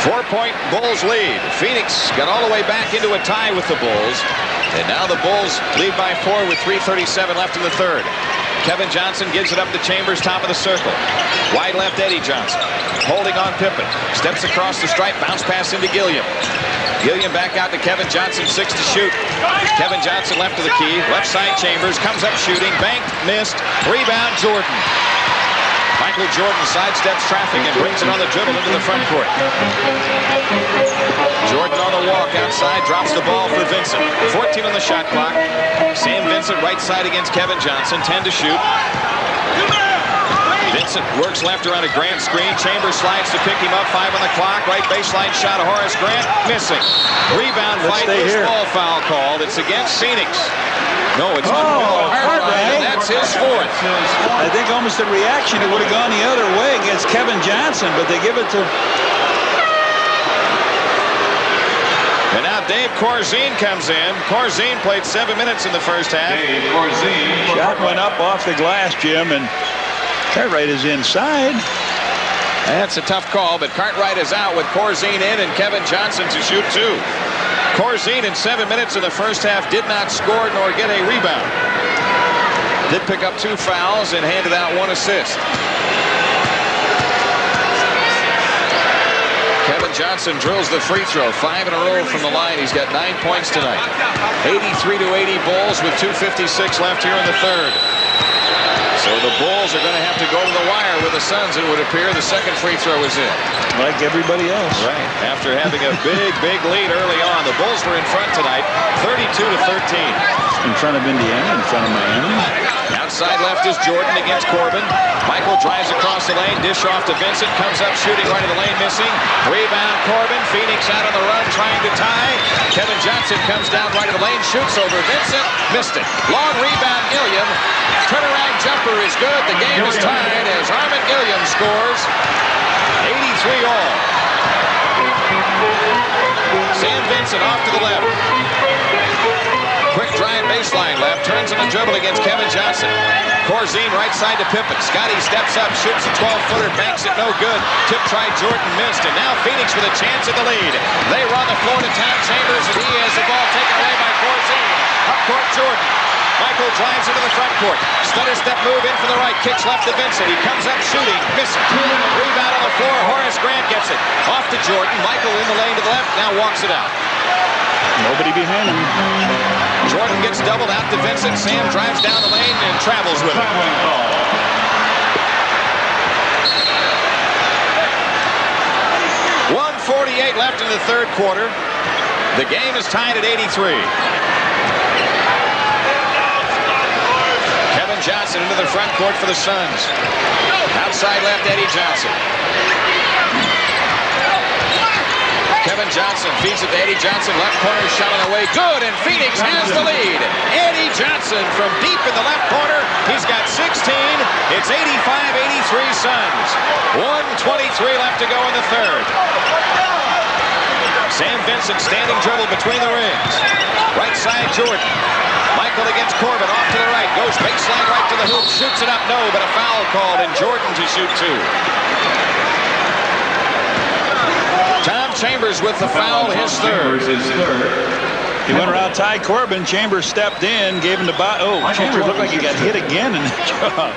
4-point Bulls lead. Phoenix got all the way back into a tie with the Bulls. And now the Bulls lead by 4 with 3:37 left in the third. Kevin Johnson gives it up to Chambers, top of the circle. Wide left, Eddie Johnson. Holding on Pippen. Steps across the stripe, bounce pass into Gilliam. Gilliam back out to Kevin Johnson, 6 to shoot. Kevin Johnson left of the key. Left side Chambers, comes up shooting. Banked, missed. Rebound, Jordan. Michael Jordan sidesteps traffic and brings it on the dribble into the front court. Jordan on the walk outside, drops the ball for Vincent. 14 on the shot clock. Sam Vincent right side against Kevin Johnson, 10 to shoot. Vincent works left around a Grant screen. Chambers slides to pick him up, 5 on the clock. Right baseline shot of Horace Grant, missing. Rebound fight, loose ball foul called. It's against Phoenix. No, it's on Will Cartwright, and that's his 4th. I think almost the reaction, it would have gone the other way against Kevin Johnson, but they give it to... And now Dave Corzine comes in. Corzine played 7 minutes in the first half. Shot went up off the glass, Jim, and Cartwright is inside. That's a tough call, but Cartwright is out with Corzine in and Kevin Johnson to shoot 2. Corzine in 7 minutes in the first half did not score nor get a rebound. Did pick up 2 fouls and handed out 1 assist. Kevin Johnson drills the free throw, 5 in a row from the line. He's got 9 points tonight. 83-80 Bulls with 2:56 left here in the third. So the Bulls are going to have to go to the wire with the Suns, it would appear. The second free throw is in. Like everybody else. Right. After having a big lead early on, the Bulls were in front tonight, 32-13. In front of Indiana, in front of Miami. Outside left is Jordan against Corbin. Michael drives across the lane, dish off to Vincent, comes up shooting right of the lane, missing. Rebound Corbin, Phoenix out on the run, trying to tie. Kevin Johnson comes down right of the lane, shoots over Vincent, missed it. Long rebound, Gilliam. Turnaround jumper is good. The game is tied as Armin Gilliam scores. 83 all. Sam Vincent off to the left. Quick drive baseline left, turns on the dribble against Kevin Johnson. Corzine right side to Pippen. Scotty steps up, shoots a 12-footer, banks it no good. Tip tried, Jordan missed, and now Phoenix with a chance at the lead. They run the floor to Tom Chambers, and he has the ball taken away by Corzine. Up court, Jordan. Michael drives into the front court. Stutter step move in from the right, kicks left to Vincent. He comes up shooting, missing. Rebound on the floor, Horace Grant gets it. Off to Jordan, Michael in the lane to the left, now walks it out. Nobody behind him. Jordan gets doubled out to Vincent. Sam drives down the lane and travels with it. 1:48 left in the third quarter. The game is tied at 83. Kevin Johnson into the front court for the Suns. Outside left, Eddie Johnson. Kevin Johnson feeds it to Eddie Johnson. Left corner shot on the way. Good, and Phoenix has the lead. Eddie Johnson from deep in the left corner. He's got 16. It's 85-83 Suns. 1:23 left to go in the third. Sam Vincent standing dribble between the rings. Right side, Jordan. Michael against Corbin, off to the right. Goes baseline right to the hoop. Shoots it up, no, but a foul called, and Jordan to shoot two. Tom Chambers with the foul, his third. He went around Ty Corbin. Chambers stepped in, gave him the Chambers looked like he got hit again in that job.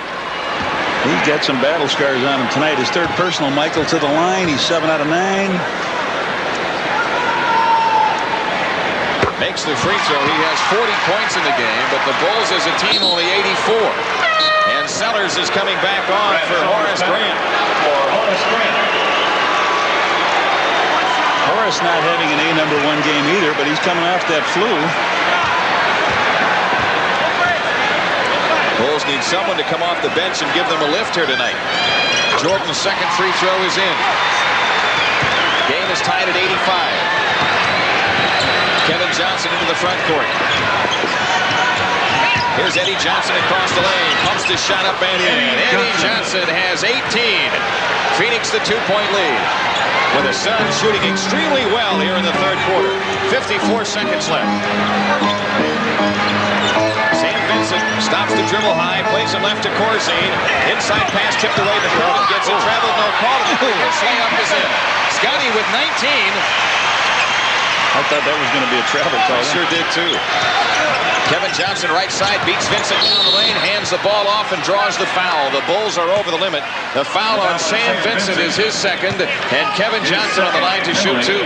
He's got some battle scars on him tonight. His third personal. Michael to the line. He's 7 out of 9. Makes the free throw. He has 40 points in the game, but the Bulls as a team only 84. And Sellers is coming back on for Horace Grant. Horace not having an A-1 game either, but he's coming off that flu. Bulls need someone to come off the bench and give them a lift here tonight. Jordan's second free throw is in. Game is tied at 85. Kevin Johnson into the front court. Here's Eddie Johnson across the lane. Pumps the shot up and in. Eddie Johnson has 18. Phoenix the 2-point lead. With the Suns shooting extremely well here in the third quarter. 54 seconds left. Sam Vincent stops the dribble high, plays it left to Corzine. Inside pass tipped away. The Corbin gets it, traveled, no call. His layup is in. Scotty with 19. I thought that was going to be a travel call. I sure did too. Kevin Johnson right side beats Vincent down the lane, hands the ball off and draws the foul. The Bulls are over the limit. The foul on Sam Vincent is his second, and Kevin Johnson on the line to shoot two.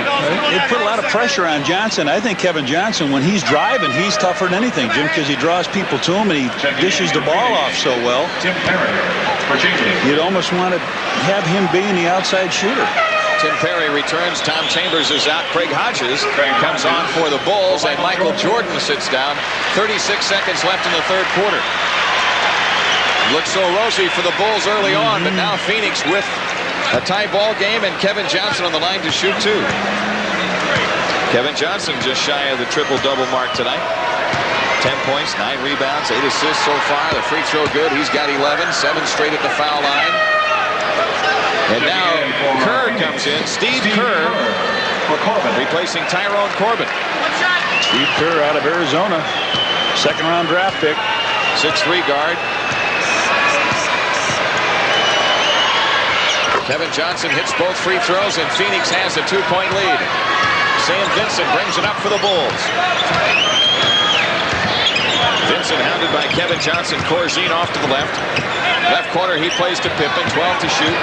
It put a lot of pressure on Johnson. I think Kevin Johnson, when he's driving, he's tougher than anything, Jim, because he draws people to him and he dishes the ball off so well. You'd almost want to have him being the outside shooter. Tim Perry returns. Tom Chambers is out. Craig Hodges comes on for the Bulls, and Michael Jordan sits down. 36 seconds left in the third quarter. Looked so rosy for the Bulls early on, but now Phoenix with a tie ball game and Kevin Johnson on the line to shoot two. Kevin Johnson just shy of the triple-double mark tonight. 10 points, 9 rebounds, 8 assists so far. The free throw good. He's got 11, 7 straight at the foul line. And now Kerr comes in. Steve Kerr replacing Tyrone Corbin. Steve Kerr out of Arizona. Second-round draft pick. 6'3" guard. Kevin Johnson hits both free throws, and Phoenix has a 2-point lead. Sam Vincent brings it up for the Bulls. Vincent hounded by Kevin Johnson. Corzine off to the left. Left corner, he plays to Pippen, 12 to shoot.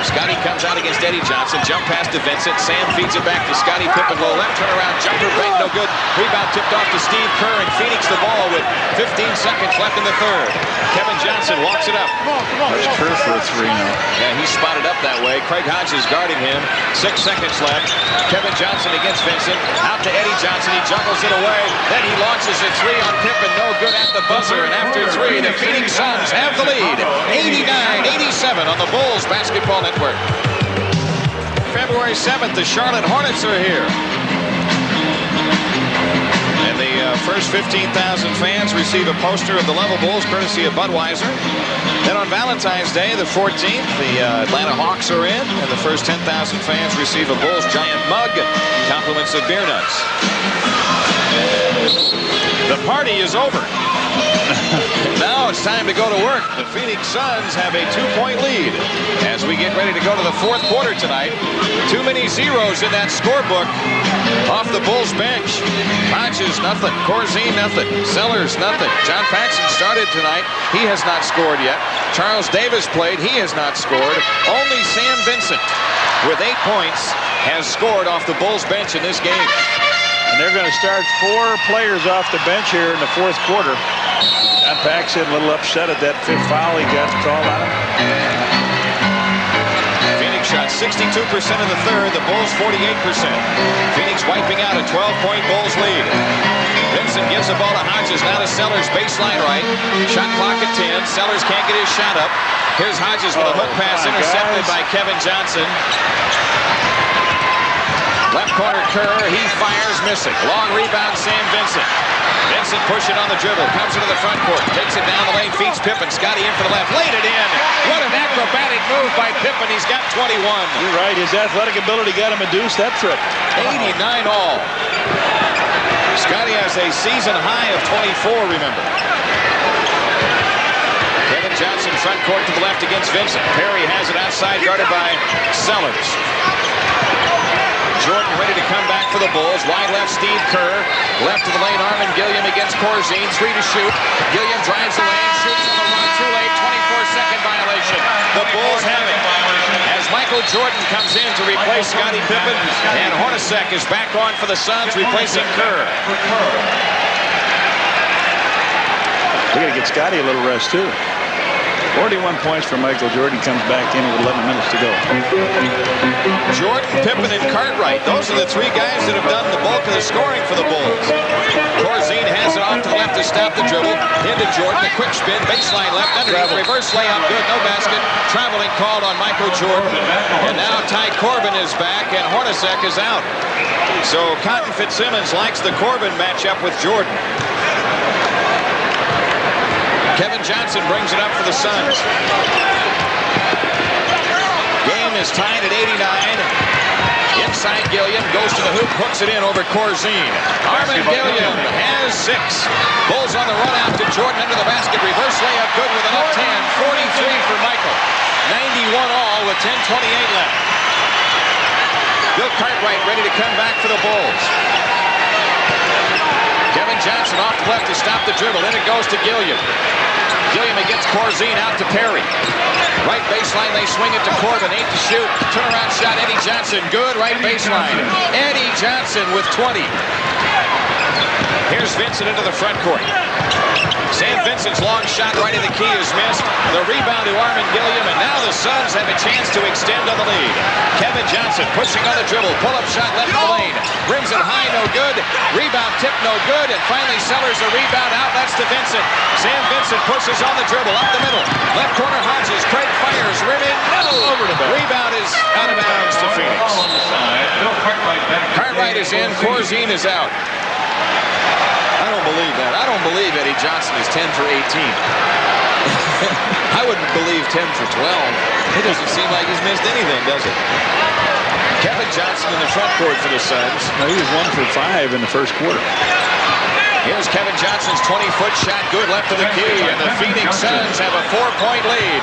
Scotty comes out against Eddie Johnson. Jump pass to Vincent. Sam feeds it back to Scotty. Pippen low left, turnaround jumper, bank, no good. Rebound tipped off to Steve Kerr, and Phoenix the ball with 15 seconds left in the third. Kevin Johnson walks it up. That's Kerr for a three now. Yeah, he's spotted up that way. Craig Hodges guarding him. 6 seconds left. Kevin Johnson against Vincent. Out to Eddie Johnson. He juggles it away. Then he launches a three on Pippen. No good at the buzzer. And after three, the Phoenix Suns have the lead. 89-87 on the Bulls Basketball Network. February 7th, the Charlotte Hornets are here. And the first 15,000 fans receive a poster of the Level Bulls, courtesy of Budweiser. Then on Valentine's Day, the 14th, the Atlanta Hawks are in, and the first 10,000 fans receive a Bulls giant mug, compliments of beer nuts. The party is over. Now it's time to go to work. The Phoenix Suns have a 2-point lead as we get ready to go to the fourth quarter tonight. Too many zeros in that scorebook. Off the Bulls bench. Hodges, nothing. Corzine, nothing. Sellers, nothing. John Paxson started tonight. He has not scored yet. Charles Davis played. He has not scored. Only Sam Vincent, with 8 points, has scored off the Bulls bench in this game. And they're going to start 4 players off the bench here in the fourth quarter. John Paxson a little upset at that 5th foul he got called on him. Phoenix shot 62% in the third, the Bulls 48%. Phoenix wiping out a 12-point Bulls lead. Vincent gives the ball to Hodges, now to Sellers, baseline right. Shot clock at 10. Sellers can't get his shot up. Here's Hodges with a hook pass intercepted by Kevin Johnson. Left corner Kerr, he fires, missing. Long rebound, Sam Vincent. Vincent pushing on the dribble, comes into the front court, takes it down the lane, feeds Pippen. Scotty in for the left, laid it in. What an acrobatic move by Pippen. He's got 21. You're right, his athletic ability got him a deuce that trip. 89 all. Scotty has a season high of 24, remember. Kevin Johnson front court to the left against Vincent. Perry has it outside, guarded by Sellers. Jordan ready to come back for the Bulls. Wide left, Steve Kerr. Left to the lane, Armin Gilliam against Corzine. 3 to shoot. Gilliam drives the lane, shoots on the run. Too late, 24-second violation. The Bulls have it. As Michael Jordan comes in to replace Scottie Pippen, and Hornacek is back on for the Suns, replacing Kerr. We got to get Scotty a little rest, too. 41 points for Michael Jordan, comes back in with 11 minutes to go. Jordan, Pippen, and Cartwright. Those are the 3 guys that have done the bulk of the scoring for the Bulls. Corzine has it off to the left to stop the dribble. Into Jordan, a quick spin, baseline left, underneath, reverse layup, good, no basket. Traveling called on Michael Jordan. And now Ty Corbin is back, and Hornacek is out. So Cotton Fitzsimmons likes the Corbin matchup with Jordan. Kevin Johnson brings it up for the Suns. Game is tied at 89. Inside Gilliam, goes to the hoop, hooks it in over Corzine. Armin Gilliam has 6. Bulls on the run out to Jordan under the basket. Reverse layup, good with an up 10. 43 for Michael. 91 all with 10:28 left. Bill Cartwright ready to come back for the Bulls. Kevin Johnson off the left to stop the dribble. In it goes to Gilliam. Gilliam against Corzine, out to Perry. Right baseline, they swing it to Corbin. 8 to shoot. Turnaround shot, Eddie Johnson. Good, right baseline. Eddie Johnson with 20. Here's Vincent into the front court. Sam Vincent's long shot right in the key is missed. The rebound to Armin Gilliam, and now the Suns have a chance to extend on the lead. Kevin Johnson pushing on the dribble. Pull-up shot left of the lane. Brings it high, no good. Rebound tip, no good. And finally Sellers a rebound, outlets to Vincent. Sam Vincent pushes on the dribble, up the middle. Left corner Hodges. Craig fires, rim in, no! Rebound is out of bounds to Phoenix. Cartwright is in, Corzine is out. I don't believe that. I don't believe Eddie Johnson is 10 for 18. I wouldn't believe 10 for 12. It doesn't seem like he's missed anything, does it? Kevin Johnson in the front court for the Suns. No, he was 1 for 5 in the first quarter. Here's Kevin Johnson's 20-foot shot, good left of the key, and the Phoenix Suns have a 4-point lead.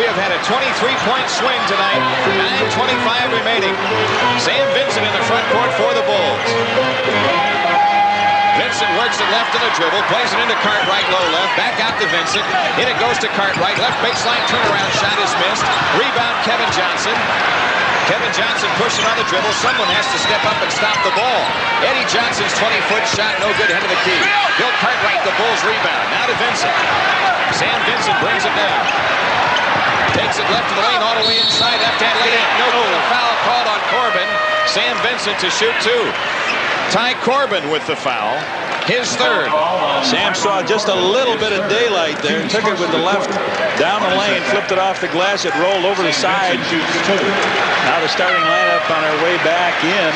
We have had a 23-point swing tonight, 9:25 remaining. Sam Vincent in the front court for the Bulls. Vincent works the Vincent left in the dribble, plays it into Cartwright, low left, back out to Vincent. In it goes to Cartwright, left baseline turnaround shot is missed. Rebound Kevin Johnson. Kevin Johnson pushing on the dribble. Someone has to step up and stop the ball. Eddie Johnson's 20-foot shot, no good, head of the key. Bill Cartwright, the Bulls rebound. Now to Vincent. Sam Vincent brings it down. Takes it left to the lane, all the way inside, left-hand lane. No good, a foul called on Corbin. Sam Vincent to shoot two. Ty Corbin with the foul. His third. Sam saw just a little bit of daylight there. Took it with the left down the lane, flipped it off the glass. It rolled over the side. Now the starting lineup on our way back in.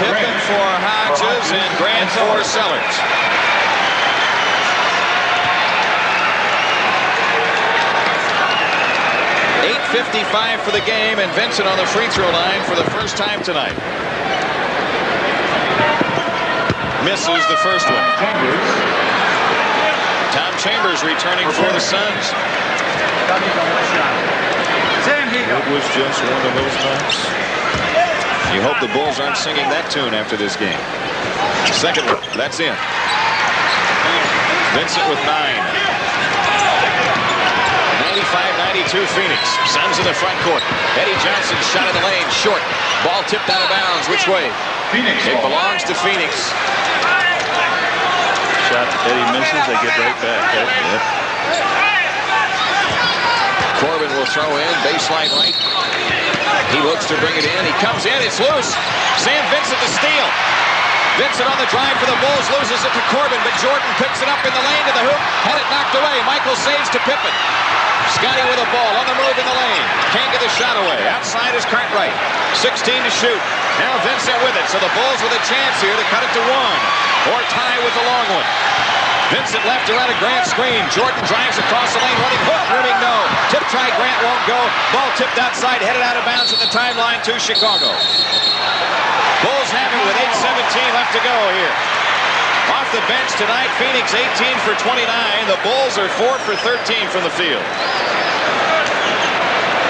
Pippen for Hodges and Grant for Sellers. .8:55 for the game, and Vincent on the free throw line for the first time tonight. Misses the first one. Tom Chambers returning for the Suns. It was just one of those nights. You hope the Bulls aren't singing that tune after this game. Second one, that's in. Vincent with 9. 95-92 Phoenix. Suns in the front court. Eddie Johnson shot in the lane, short. Ball tipped out of bounds. Which way? It belongs to Phoenix. Shot Eddie misses, they get right back. Right? Yep. Corbin will throw in, baseline right. He looks to bring it in. He comes in, it's loose. Sam Vincent to steal. Vincent on the drive for the Bulls, loses it to Corbin, but Jordan picks it up in the lane to the hoop. Had it knocked away. Michael saves to Pippen. Scotty with a ball on the move in the lane. Can't get the shot away. Outside is Cartwright. 16 to shoot. Now Vincent with it. So the Bulls with a chance here to cut it to 1 or tie with the long one. Vincent left around a Grant screen. Jordan drives across the lane, running hook, rimming no. Tip try, Grant won't go. Ball tipped outside, headed out of bounds at the timeline to Chicago. Bulls have it with 8:17 left to go here. Off the bench tonight, Phoenix 18 for 29. The Bulls are 4 for 13 from the field.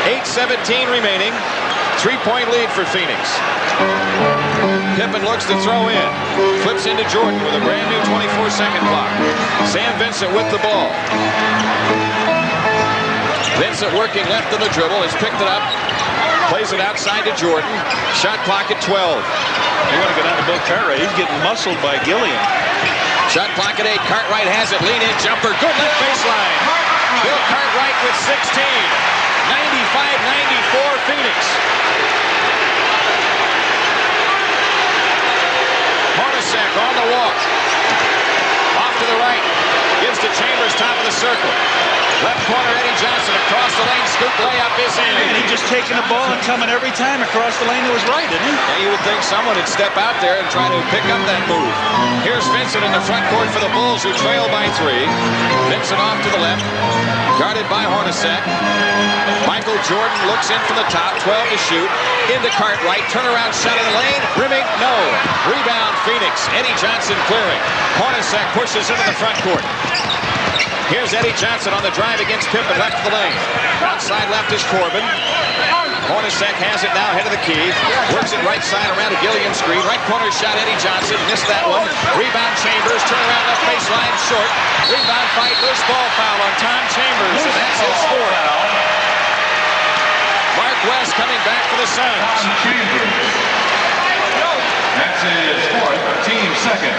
8:17 remaining. 3-point lead for Phoenix. Pippen looks to throw in. Flips into Jordan with a brand new 24-second clock. Sam Vincent with the ball. Vincent working left on the dribble. Has picked it up. Plays it outside to Jordan. Shot clock at 12. You want to go down to Bill Cartwright. He's getting muscled by Gilliam. Shot clock at 8. Cartwright has it. Lean in jumper. Good left baseline. Bill Cartwright with 16. 95-94 Phoenix. Hornacek on the walk. Off to the right. Gives to Chambers, top of the circle. Left corner, Eddie Johnson across the lane. Scoop layup is in. And he just taking the ball and coming every time across the lane to his right, didn't he? Yeah, you would think someone would step out there and try to pick up that move. Here's Vincent in the front court for the Bulls, who trail by 3. Vincent off to the left. Guarded by Hornacek. Michael Jordan looks in from the top. 12 to shoot. Into Cartwright. Turnaround shot in the lane. Rimming. No. Rebound Phoenix. Eddie Johnson clearing. Hornacek pushes into the front court. Here's Eddie Johnson on the drive against Pippen, left of the lane. Outside left is Corbin. Hornacek has it now, head of the key. Works it right side around a Gilliam screen. Right corner shot, Eddie Johnson. Missed that one. Rebound Chambers. Turn around left baseline, short. Rebound fight. Loose ball foul on Tom Chambers, and that's his 4th. Mark West coming back for the Suns. That's his 4th, team 2nd.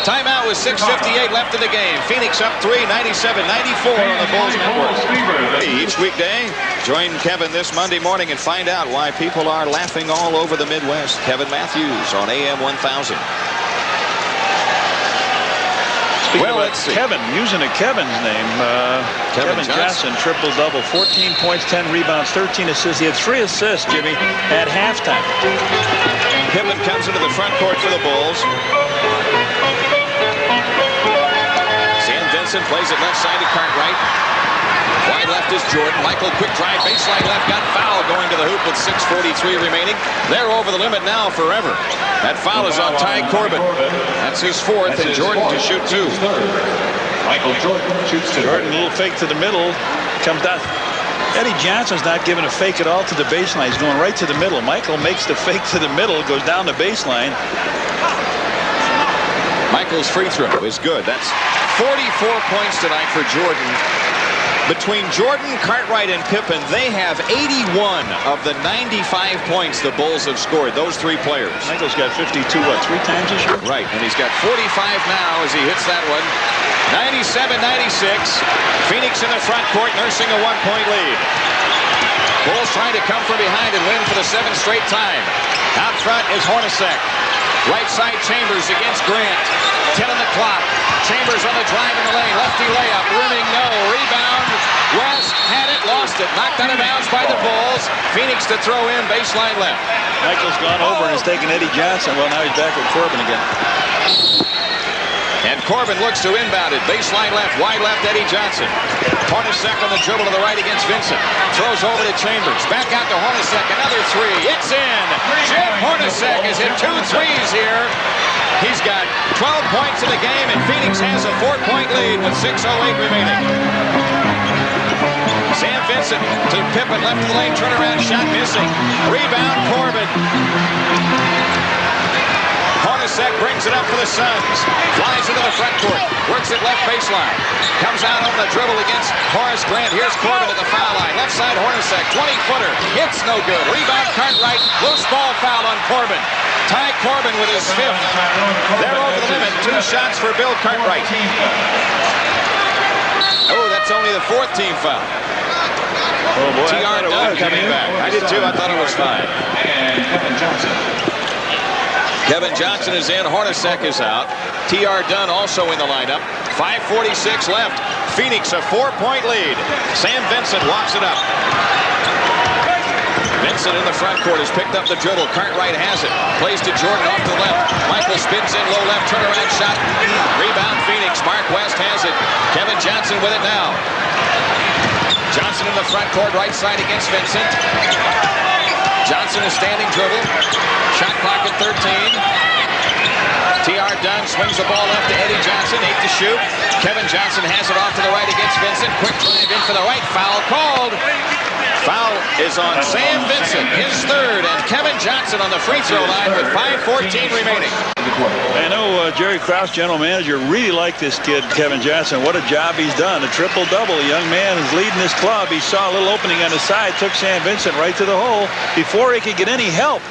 Timeout with 6:58 left in the game. Phoenix up 3, 97-94 on the Bulls network. Each weekday, join Kevin this Monday morning and find out why people are laughing all over the Midwest. Kevin Matthews on AM 1000. Well, let's see. Kevin, using a Kevin's name. Kevin Johnson, triple-double, 14 points, 10 rebounds, 13 assists. He had 3 assists, Jimmy, at halftime. Pippen comes into the front court for the Bulls. Sam Vincent plays it left side to Cartwright. Wide left is Jordan. Michael, quick drive, baseline left, got fouled going to the hoop with 6:43 remaining. They're over the limit now forever. That foul is on Ty Corbin. That's his 4th, and Jordan to shoot 2. Michael Jordan shoots 2. Jordan, a little fake to the middle, comes down. Eddie Johnson's not giving a fake at all to the baseline. He's going right to the middle. Michael makes the fake to the middle, goes down the baseline. Michael's free throw is good. That's 44 points tonight for Jordan. Between Jordan, Cartwright, and Pippen, they have 81 of the 95 points the Bulls have scored. Those three players. Michael's got 52, what, 3 times this year? Right, and he's got 45 now as he hits that one. 97-96. Phoenix in the front court, nursing a 1-point lead. Bulls trying to come from behind and win for the 7th straight time. Out front is Hornacek. Right side Chambers against Grant. 10 on the clock. Chambers on the drive in the lane. Lefty layup. Rimming, no. Rebound. West had it, lost it. Knocked out of bounds by the Bulls. Phoenix to throw in, baseline left. Michael's gone over and has taken Eddie Johnson. Well, now he's back with Corbin again. And Corbin looks to inbound it. Baseline left, wide left, Eddie Johnson. Hornacek on the dribble to the right against Vincent. Throws over to Chambers. Back out to Hornacek. Another three. It's in. Jim Hornacek has hit 2 threes here. He's got 12 points in the game, and Phoenix has a 4-point lead with 6:08 remaining. Sam Vincent to Pippen, left of the lane, turnaround shot missing. Rebound, Corbin. Hornacek brings it up for the Suns. Flies into the front court. Works it left baseline. Comes out on the dribble against Horace Grant. Here's Corbin at the foul line. Left side Hornacek. 20-footer. Hits no good. Rebound Cartwright. Loose ball foul on Corbin. Ty Corbin with his 5th. They're over the limit. 2 shots for Bill Cartwright. Oh, that's only the 4th team foul. Oh, boy. T.R. Dunn coming back. I did too. I thought it was fine. And Kevin Johnson. Kevin Johnson is in. Hornacek is out. T.R. Dunn also in the lineup. 5:46 left. Phoenix a 4-point lead. Sam Vincent walks it up. Vincent in the front court has picked up the dribble. Cartwright has it. Plays to Jordan off to the left. Michael spins in low left. Turnaround shot. Rebound Phoenix. Mark West has it. Kevin Johnson with it now. Johnson in the front court. Right side against Vincent. Johnson is standing dribble. Shot clock at 13. T.R. Dunn swings the ball left to Eddie Johnson. 8 to shoot. Kevin Johnson has it off to the right against Vincent. Quick drive in for the right. Foul called. Foul is on Sam Vincent, his 3rd, and Kevin Johnson on the free throw line with 5:14 remaining. I know Jerry Krause, general manager, really liked this kid, Kevin Johnson. What a job he's done. A triple-double. A young man is leading this club. He saw a little opening on the side, took Sam Vincent right to the hole. Before he could get any help,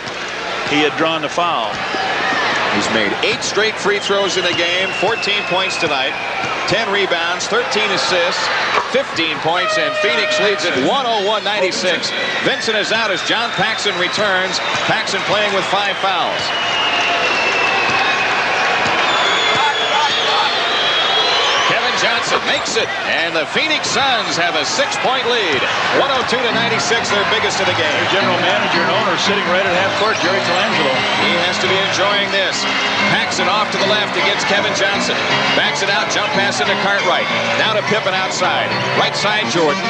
he had drawn the foul. He's made 8 straight free throws in the game, 14 points tonight, 10 rebounds, 13 assists, 15 points, and Phoenix leads at 101-96. Vincent is out as John Paxson returns. Paxson playing with 5 fouls. Kevin Johnson makes it, and the Phoenix Suns have a 6-point lead. 102-96, their biggest of the game. Their general manager and owner sitting right at half court, Jerry Colangelo. He has to be enjoying this. Paxson off to the left against Kevin Johnson. Backs it out, jump pass into Cartwright. Now to Pippen outside. Right side Jordan.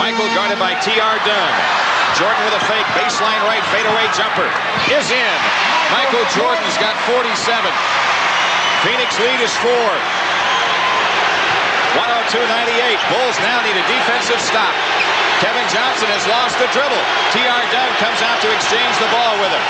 Michael guarded by T.R. Dunn. Jordan with a fake, baseline right, fadeaway jumper. Is in. Michael Jordan's got 47. Phoenix lead is 4. 102-98. Bulls now need a defensive stop. Kevin Johnson has lost the dribble. T.R. Dunn comes out to exchange the ball with him.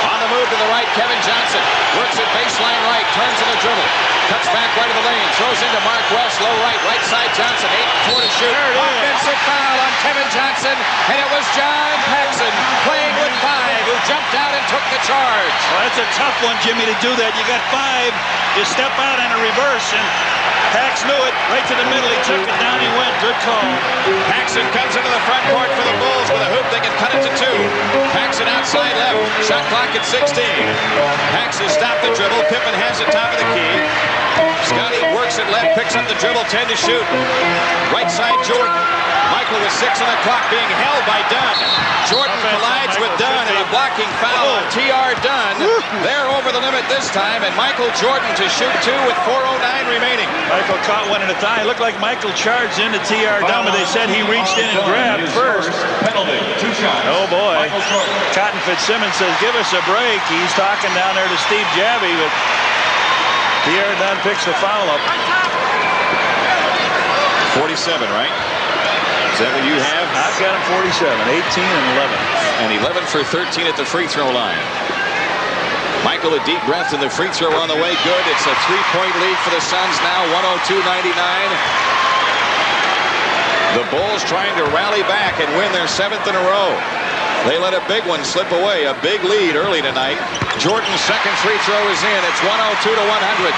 On the move to the right, Kevin Johnson works at baseline right, turns in the dribble, cuts back right of the lane, throws into Mark West, low right, right side Johnson, 8-4 to shoot. Offensive foul on Kevin Johnson, and it was John Paxson playing with 5 who jumped out and took the charge. Well, that's a tough one, Jimmy, to do that. You got 5, you step out on a reverse, and Pax knew it, right to the middle, he took it down, he went, good call. Paxson comes into the front court for the Bulls with a hoop, they can cut it to 2. Paxson outside left, shot clock at 16. Paxson stopped the dribble, Pippen has it top of the key. Scotty works it left, picks up the dribble, 10 to shoot. Right side Jordan. Michael with 6 on the clock being held by Dunn. Jordan collides with Dunn and a blocking foul on T.R. Dunn. They're over the limit this time, and Michael Jordan to shoot 2 with 4:09 remaining. Michael caught one at a time. It looked like Michael charged into T.R. Dunn, but they said he reached in and grabbed first. Penalty, 2 shots. Oh, boy. Michael Jordan. Cotton Fitzsimmons says, give us a break. He's talking down there to Steve Javy, but T.R. Dunn picks the foul up. 47, right? Is that what you have? I've got him 47, 18 and 11. And 11 for 13 at the free throw line. Michael, a deep breath, and the free throw on the way. Good. It's a 3-point lead for the Suns now, 102-99. The Bulls trying to rally back and win their 7th in a row. They let a big one slip away, a big lead early tonight. Jordan's second free throw is in. It's 102-100.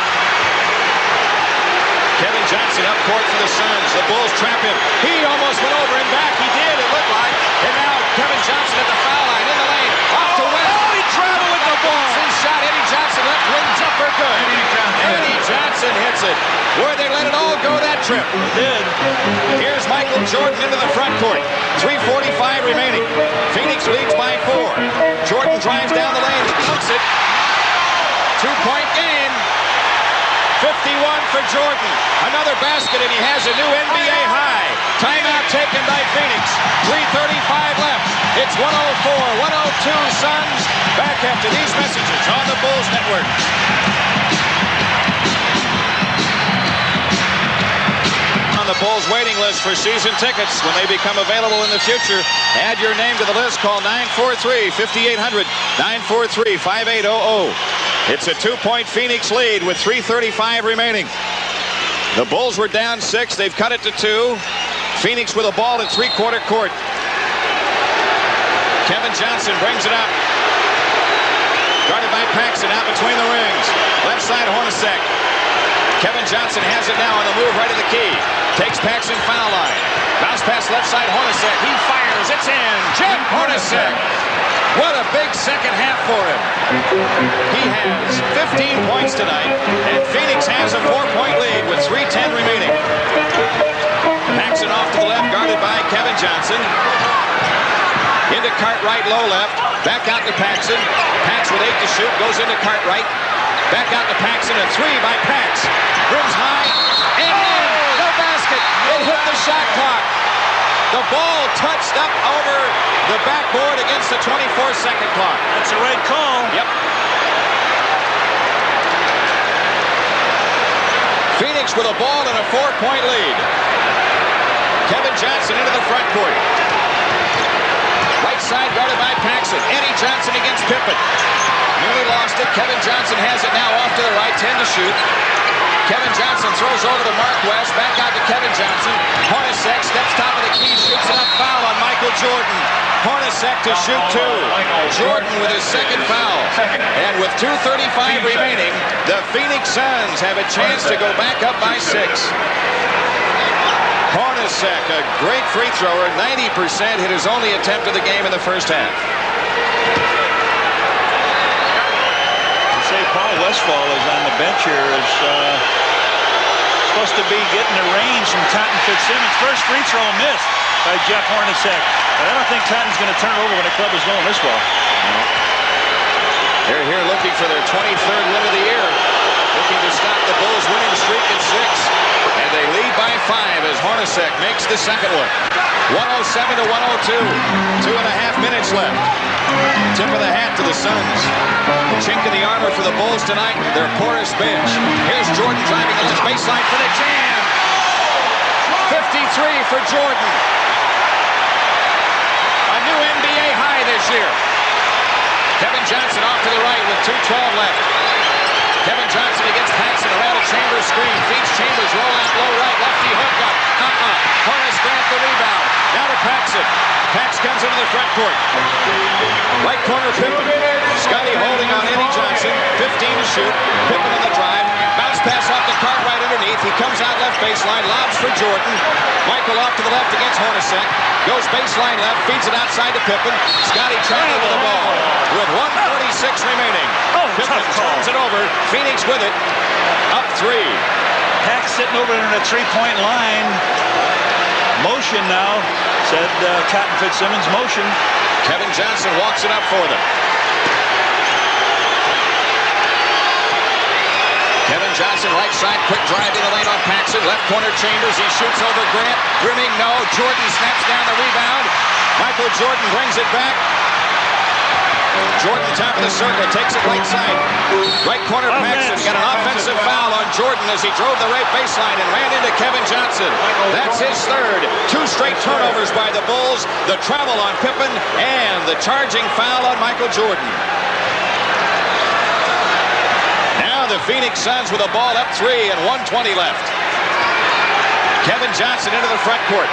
Kevin Johnson up court for the Suns. The Bulls trap him. He almost went over and back. He did, it looked like. And now Kevin Johnson at the foul line in the lane. Off to West. Oh, he traveled with the ball. His shot. Eddie Johnson left wing jumper good. Eddie Johnson hits it. Where they let it all go that trip. Did. Here's Michael Jordan into the front court. 3:45 remaining. Phoenix leads by 4. Jordan drives down the lane. He puts it. 2-point game. 51 for Jordan. Another basket, and he has a new NBA high. Timeout taken by Phoenix. 3:35 left. It's 104-102 Suns. Back after these messages on the Bulls Network. On the Bulls waiting list for season tickets when they become available in the future. Add your name to the list. Call 943-5800, 943-5800. It's a 2-point Phoenix lead with 3:35 remaining. The Bulls were down 6. They've cut it to 2. Phoenix with a ball at three-quarter court. Kevin Johnson brings it up. Guarded by Paxson out between the rings. Left side Hornacek. Kevin Johnson has it now on the move right of the key. Takes Paxson foul line. Bounce pass left side Hornacek. He fires. It's in. Jeff Hornacek. What a big second half for him. He has 15 points tonight, and Phoenix has a 4-point lead with 3:10 remaining. Paxson off to the left, guarded by Kevin Johnson. Into Cartwright, low left. Back out to Paxson. Pax with 8 to shoot, goes into Cartwright. Back out to Paxson, a 3 by Pax. Rims high, and in. No basket. It hit the shot clock. The ball touched up over the backboard against the 24-second clock. That's a right call. Yep. Phoenix with a ball and a 4-point lead. Kevin Johnson into the front court. Right side guarded by Paxson. Eddie Johnson against Pippen. Nearly lost it. Kevin Johnson has it now off to the right. 10 to shoot. Kevin Johnson throws over to Mark West. Back out to Kevin Johnson. Hornacek steps top of the key. Shoots it up. Foul on Michael Jordan. Hornacek to shoot 2. Jordan with his second foul. And with 2:35 remaining, the Phoenix Suns have a chance to go back up by 6. Hornacek, a great free thrower. 90% hit his only attempt of the game in the first half. Paul Westphal is on the bench here. Is supposed to be getting the range from Cotton Fitzsimmons. First free throw missed by Jeff Hornacek. But I don't think Cotton's going to turn over when the club is going this well. They're here looking for their 23rd win of the year. Looking to stop the Bulls' winning streak at 6. And they lead by 5 as Hornacek makes the second one. 107-102. 2.5 minutes left. Tip of the hat to the Suns. The chink in the armor for the Bulls tonight, their porous bench. Here's Jordan driving the left baseline for the jam. 53 for Jordan. A new NBA high this year. Kevin Johnson off to the right with 2:12 left. Kevin Johnson against Paxson around a Chambers screen. Feeds Chambers, roll out low right. Lefty hook up. Horace Grant the rebound. Now to Paxson. Pax comes into the front court. Right corner Pippen. Scotty holding on Eddie Johnson. 15 to shoot. Pippen on the drive. Bounce pass off the Cartwright underneath. He comes out left baseline. Lobs for Jordan. Michael off to the left against Hornacek. Goes baseline left. Feeds it outside to Pippen. Scotty trying with the ball. With 1:46 remaining. Pippen turns it over. Phoenix with it. Up 3. Pax sitting over in the 3-point line. Motion now, said Cotton Fitzsimmons. Motion. Kevin Johnson walks it up for them. Kevin Johnson, right side, quick drive in the lane on Paxson. Left corner Chambers. He shoots over Grant. Rimming, no. Jordan snaps down the rebound. Michael Jordan brings it back. Jordan, top of the circle, takes it right side. Right corner, Paxson got an offensive foul on Jordan as he drove the right baseline and ran into Kevin Johnson. That's his third. 2 straight turnovers by the Bulls. The travel on Pippen and the charging foul on Michael Jordan. Now the Phoenix Suns with a ball up 3 and 1:20 left. Kevin Johnson into the front court.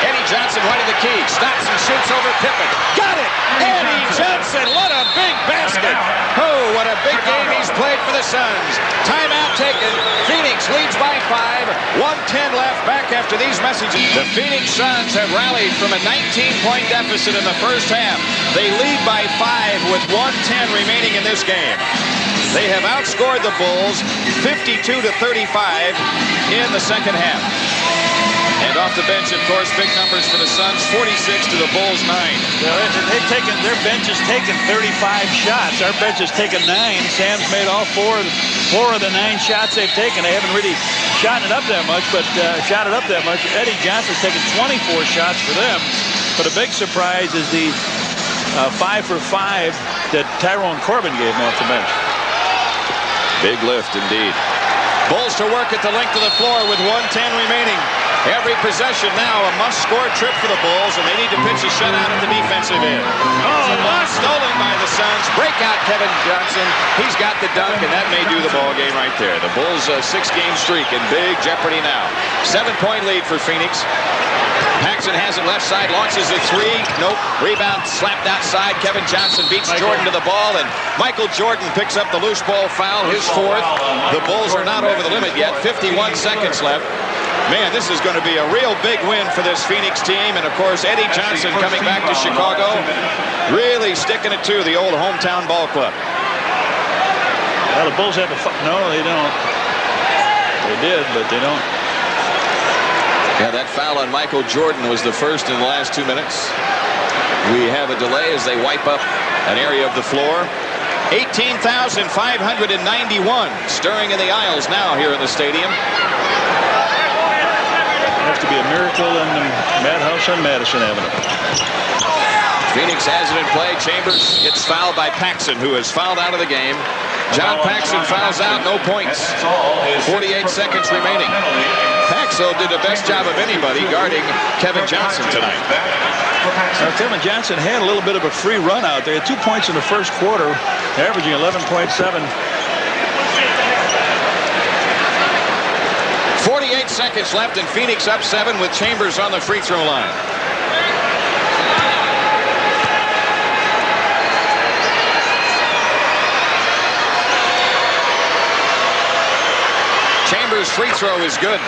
Eddie Johnson right in the key. Stops and shoots over Pippen. Got it! Eddie Johnson, what a big basket! Oh, what a big game he's played for the Suns. Timeout taken. Phoenix leads by 5. 1:10 left back after these messages. The Phoenix Suns have rallied from a 19-point deficit in the first half. They lead by 5 with 1:10 remaining in this game. They have outscored the Bulls 52-35 in the second half. And off the bench, of course, big numbers for the Suns, 46 to the Bulls 9. Their bench has taken 35 shots. Our bench has taken 9. Sam's made all four of the 9 shots they've taken. They haven't really shot it up that much, Eddie Johnson's taken 24 shots for them. But a big surprise is the 5 for 5 that Tyrone Corbin gave him off the bench. Big lift indeed. Bulls to work at the length of the floor with 1:10 remaining. Every possession now a must-score trip for the Bulls, and they need to pitch a shutout at the defensive end. Oh, stolen by the Suns. Breakout Kevin Johnson. He's got the dunk, and that may do the ball game right there. The Bulls' 6-game streak in big jeopardy now. 7-point lead for Phoenix. Paxson has it left side, launches a 3. Nope. Rebound slapped outside. Kevin Johnson beats Jordan to the ball, and Michael Jordan picks up the loose ball foul, his 4th. The Bulls are not over the limit yet. 51 seconds left. Man, this is going to be a real big win for this Phoenix team. And, of course, Eddie Johnson coming back to Chicago, really sticking it to the old hometown ball club. Well, the Bulls have a no, they don't. They did, but they don't. Yeah, that foul on Michael Jordan was the first in the last 2 minutes. We have a delay as they wipe up an area of the floor. 18,591 stirring in the aisles now here in the stadium. Have to be a miracle in the madhouse on Madison Avenue. Phoenix has it in play. Chambers gets fouled by Paxson, who is fouled out of the game. John Paxson fouls out, no points. 48 seconds remaining. Paxson did the best job of anybody guarding Kevin Johnson tonight. Now, Kevin Johnson had a little bit of a free run out there. 2 points in the first quarter, averaging 11.7. 48 seconds left, and Phoenix up 7 with Chambers on the free throw line. Chambers' free throw is good.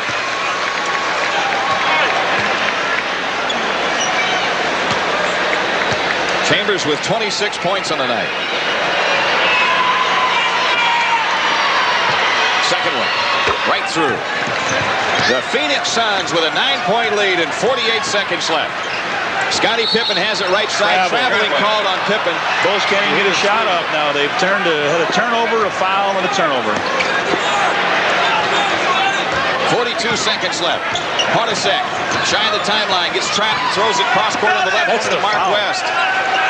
Chambers with 26 points on the night. Second one. Right through. The Phoenix Suns with a 9-point lead and 48 seconds left. Scottie Pippen has it right side. Traveling called on Pippen. Bulls can't even get a shot up now. They've had a turnover, a foul, and a turnover. 42 seconds left. Hornacek, shy of the timeline, gets trapped and throws it cross court on the left to Mark West.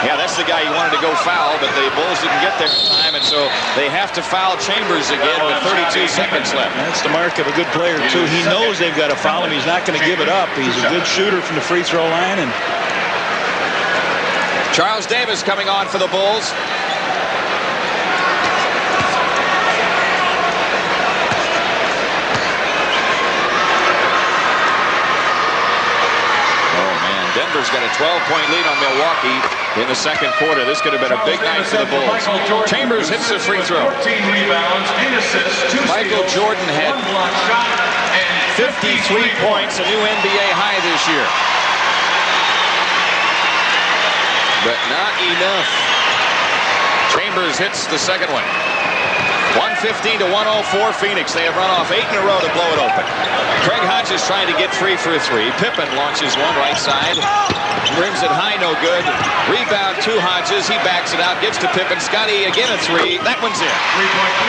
Yeah, that's the guy you wanted to go foul, but the Bulls didn't get there in time, and so they have to foul Chambers again with 32 seconds left. That's the mark of a good player, too. He knows they've got to foul him. He's not going to give it up. He's a good shooter from the free throw line. And Charles Davis coming on for the Bulls. Denver's got a 12-point lead on Milwaukee in the second quarter. This could have been a big night for the Bulls. Chambers hits the free throw. Michael Jordan had 53 points, a new NBA high this year. But not enough. Chambers hits the second one. 115 to 104 Phoenix. They have run off 8 in a row to blow it open. Craig Hodges trying to get free for a 3. Pippen launches one right side. Rims it high, no good. Rebound to Hodges. He backs it out, gets to Pippen. Scottie again a 3. That one's in.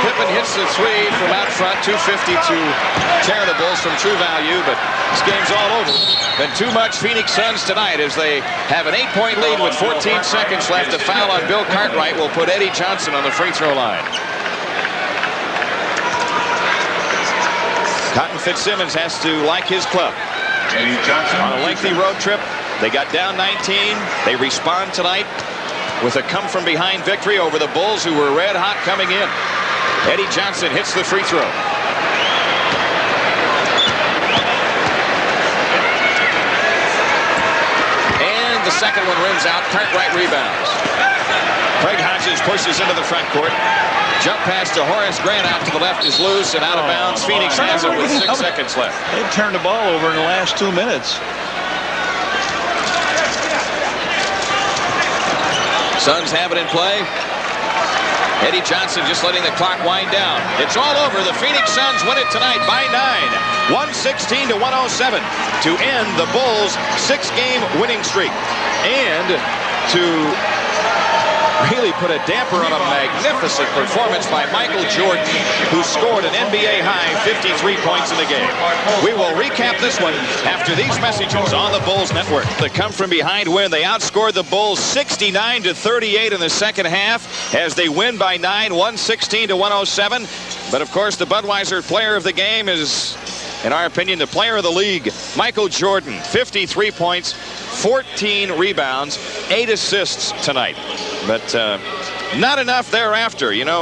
Pippen hits the 3 from out front. 250 to tear the Bulls from true value, but this game's all over. Been too much Phoenix Suns tonight as they have an 8-point lead with 14 seconds left. A foul on Bill Cartwright will put Eddie Johnson on the free throw line. Cotton Fitzsimmons has to like his club. Eddie Johnson On a lengthy road trip, they got down 19. They respond tonight with a come-from-behind victory over the Bulls, who were red hot coming in. Eddie Johnson hits the free throw. And the second one rims out. Cartwright rebounds. Craig Hodges pushes into the front court. Jump pass to Horace Grant out to the left is loose and out of bounds. Phoenix has it with 6 seconds left. They turned the ball over in the last 2 minutes. Suns have it in play. Eddie Johnson just letting the clock wind down. It's all over. The Phoenix Suns win it tonight by 9. 116 to 107 to end the Bulls' 6-game winning streak. And to really put a damper on a magnificent performance by Michael Jordan, who scored an NBA-high 53 points in the game. We will recap this one after these messages on the Bulls Network. The come-from-behind win. They outscored the Bulls 69 to 38 in the second half as they win by 9, 116 to 107. But, of course, the Budweiser player of the game is, in our opinion, the player of the league, Michael Jordan. 53 points, 14 rebounds, 8 assists tonight. But not enough thereafter. You know,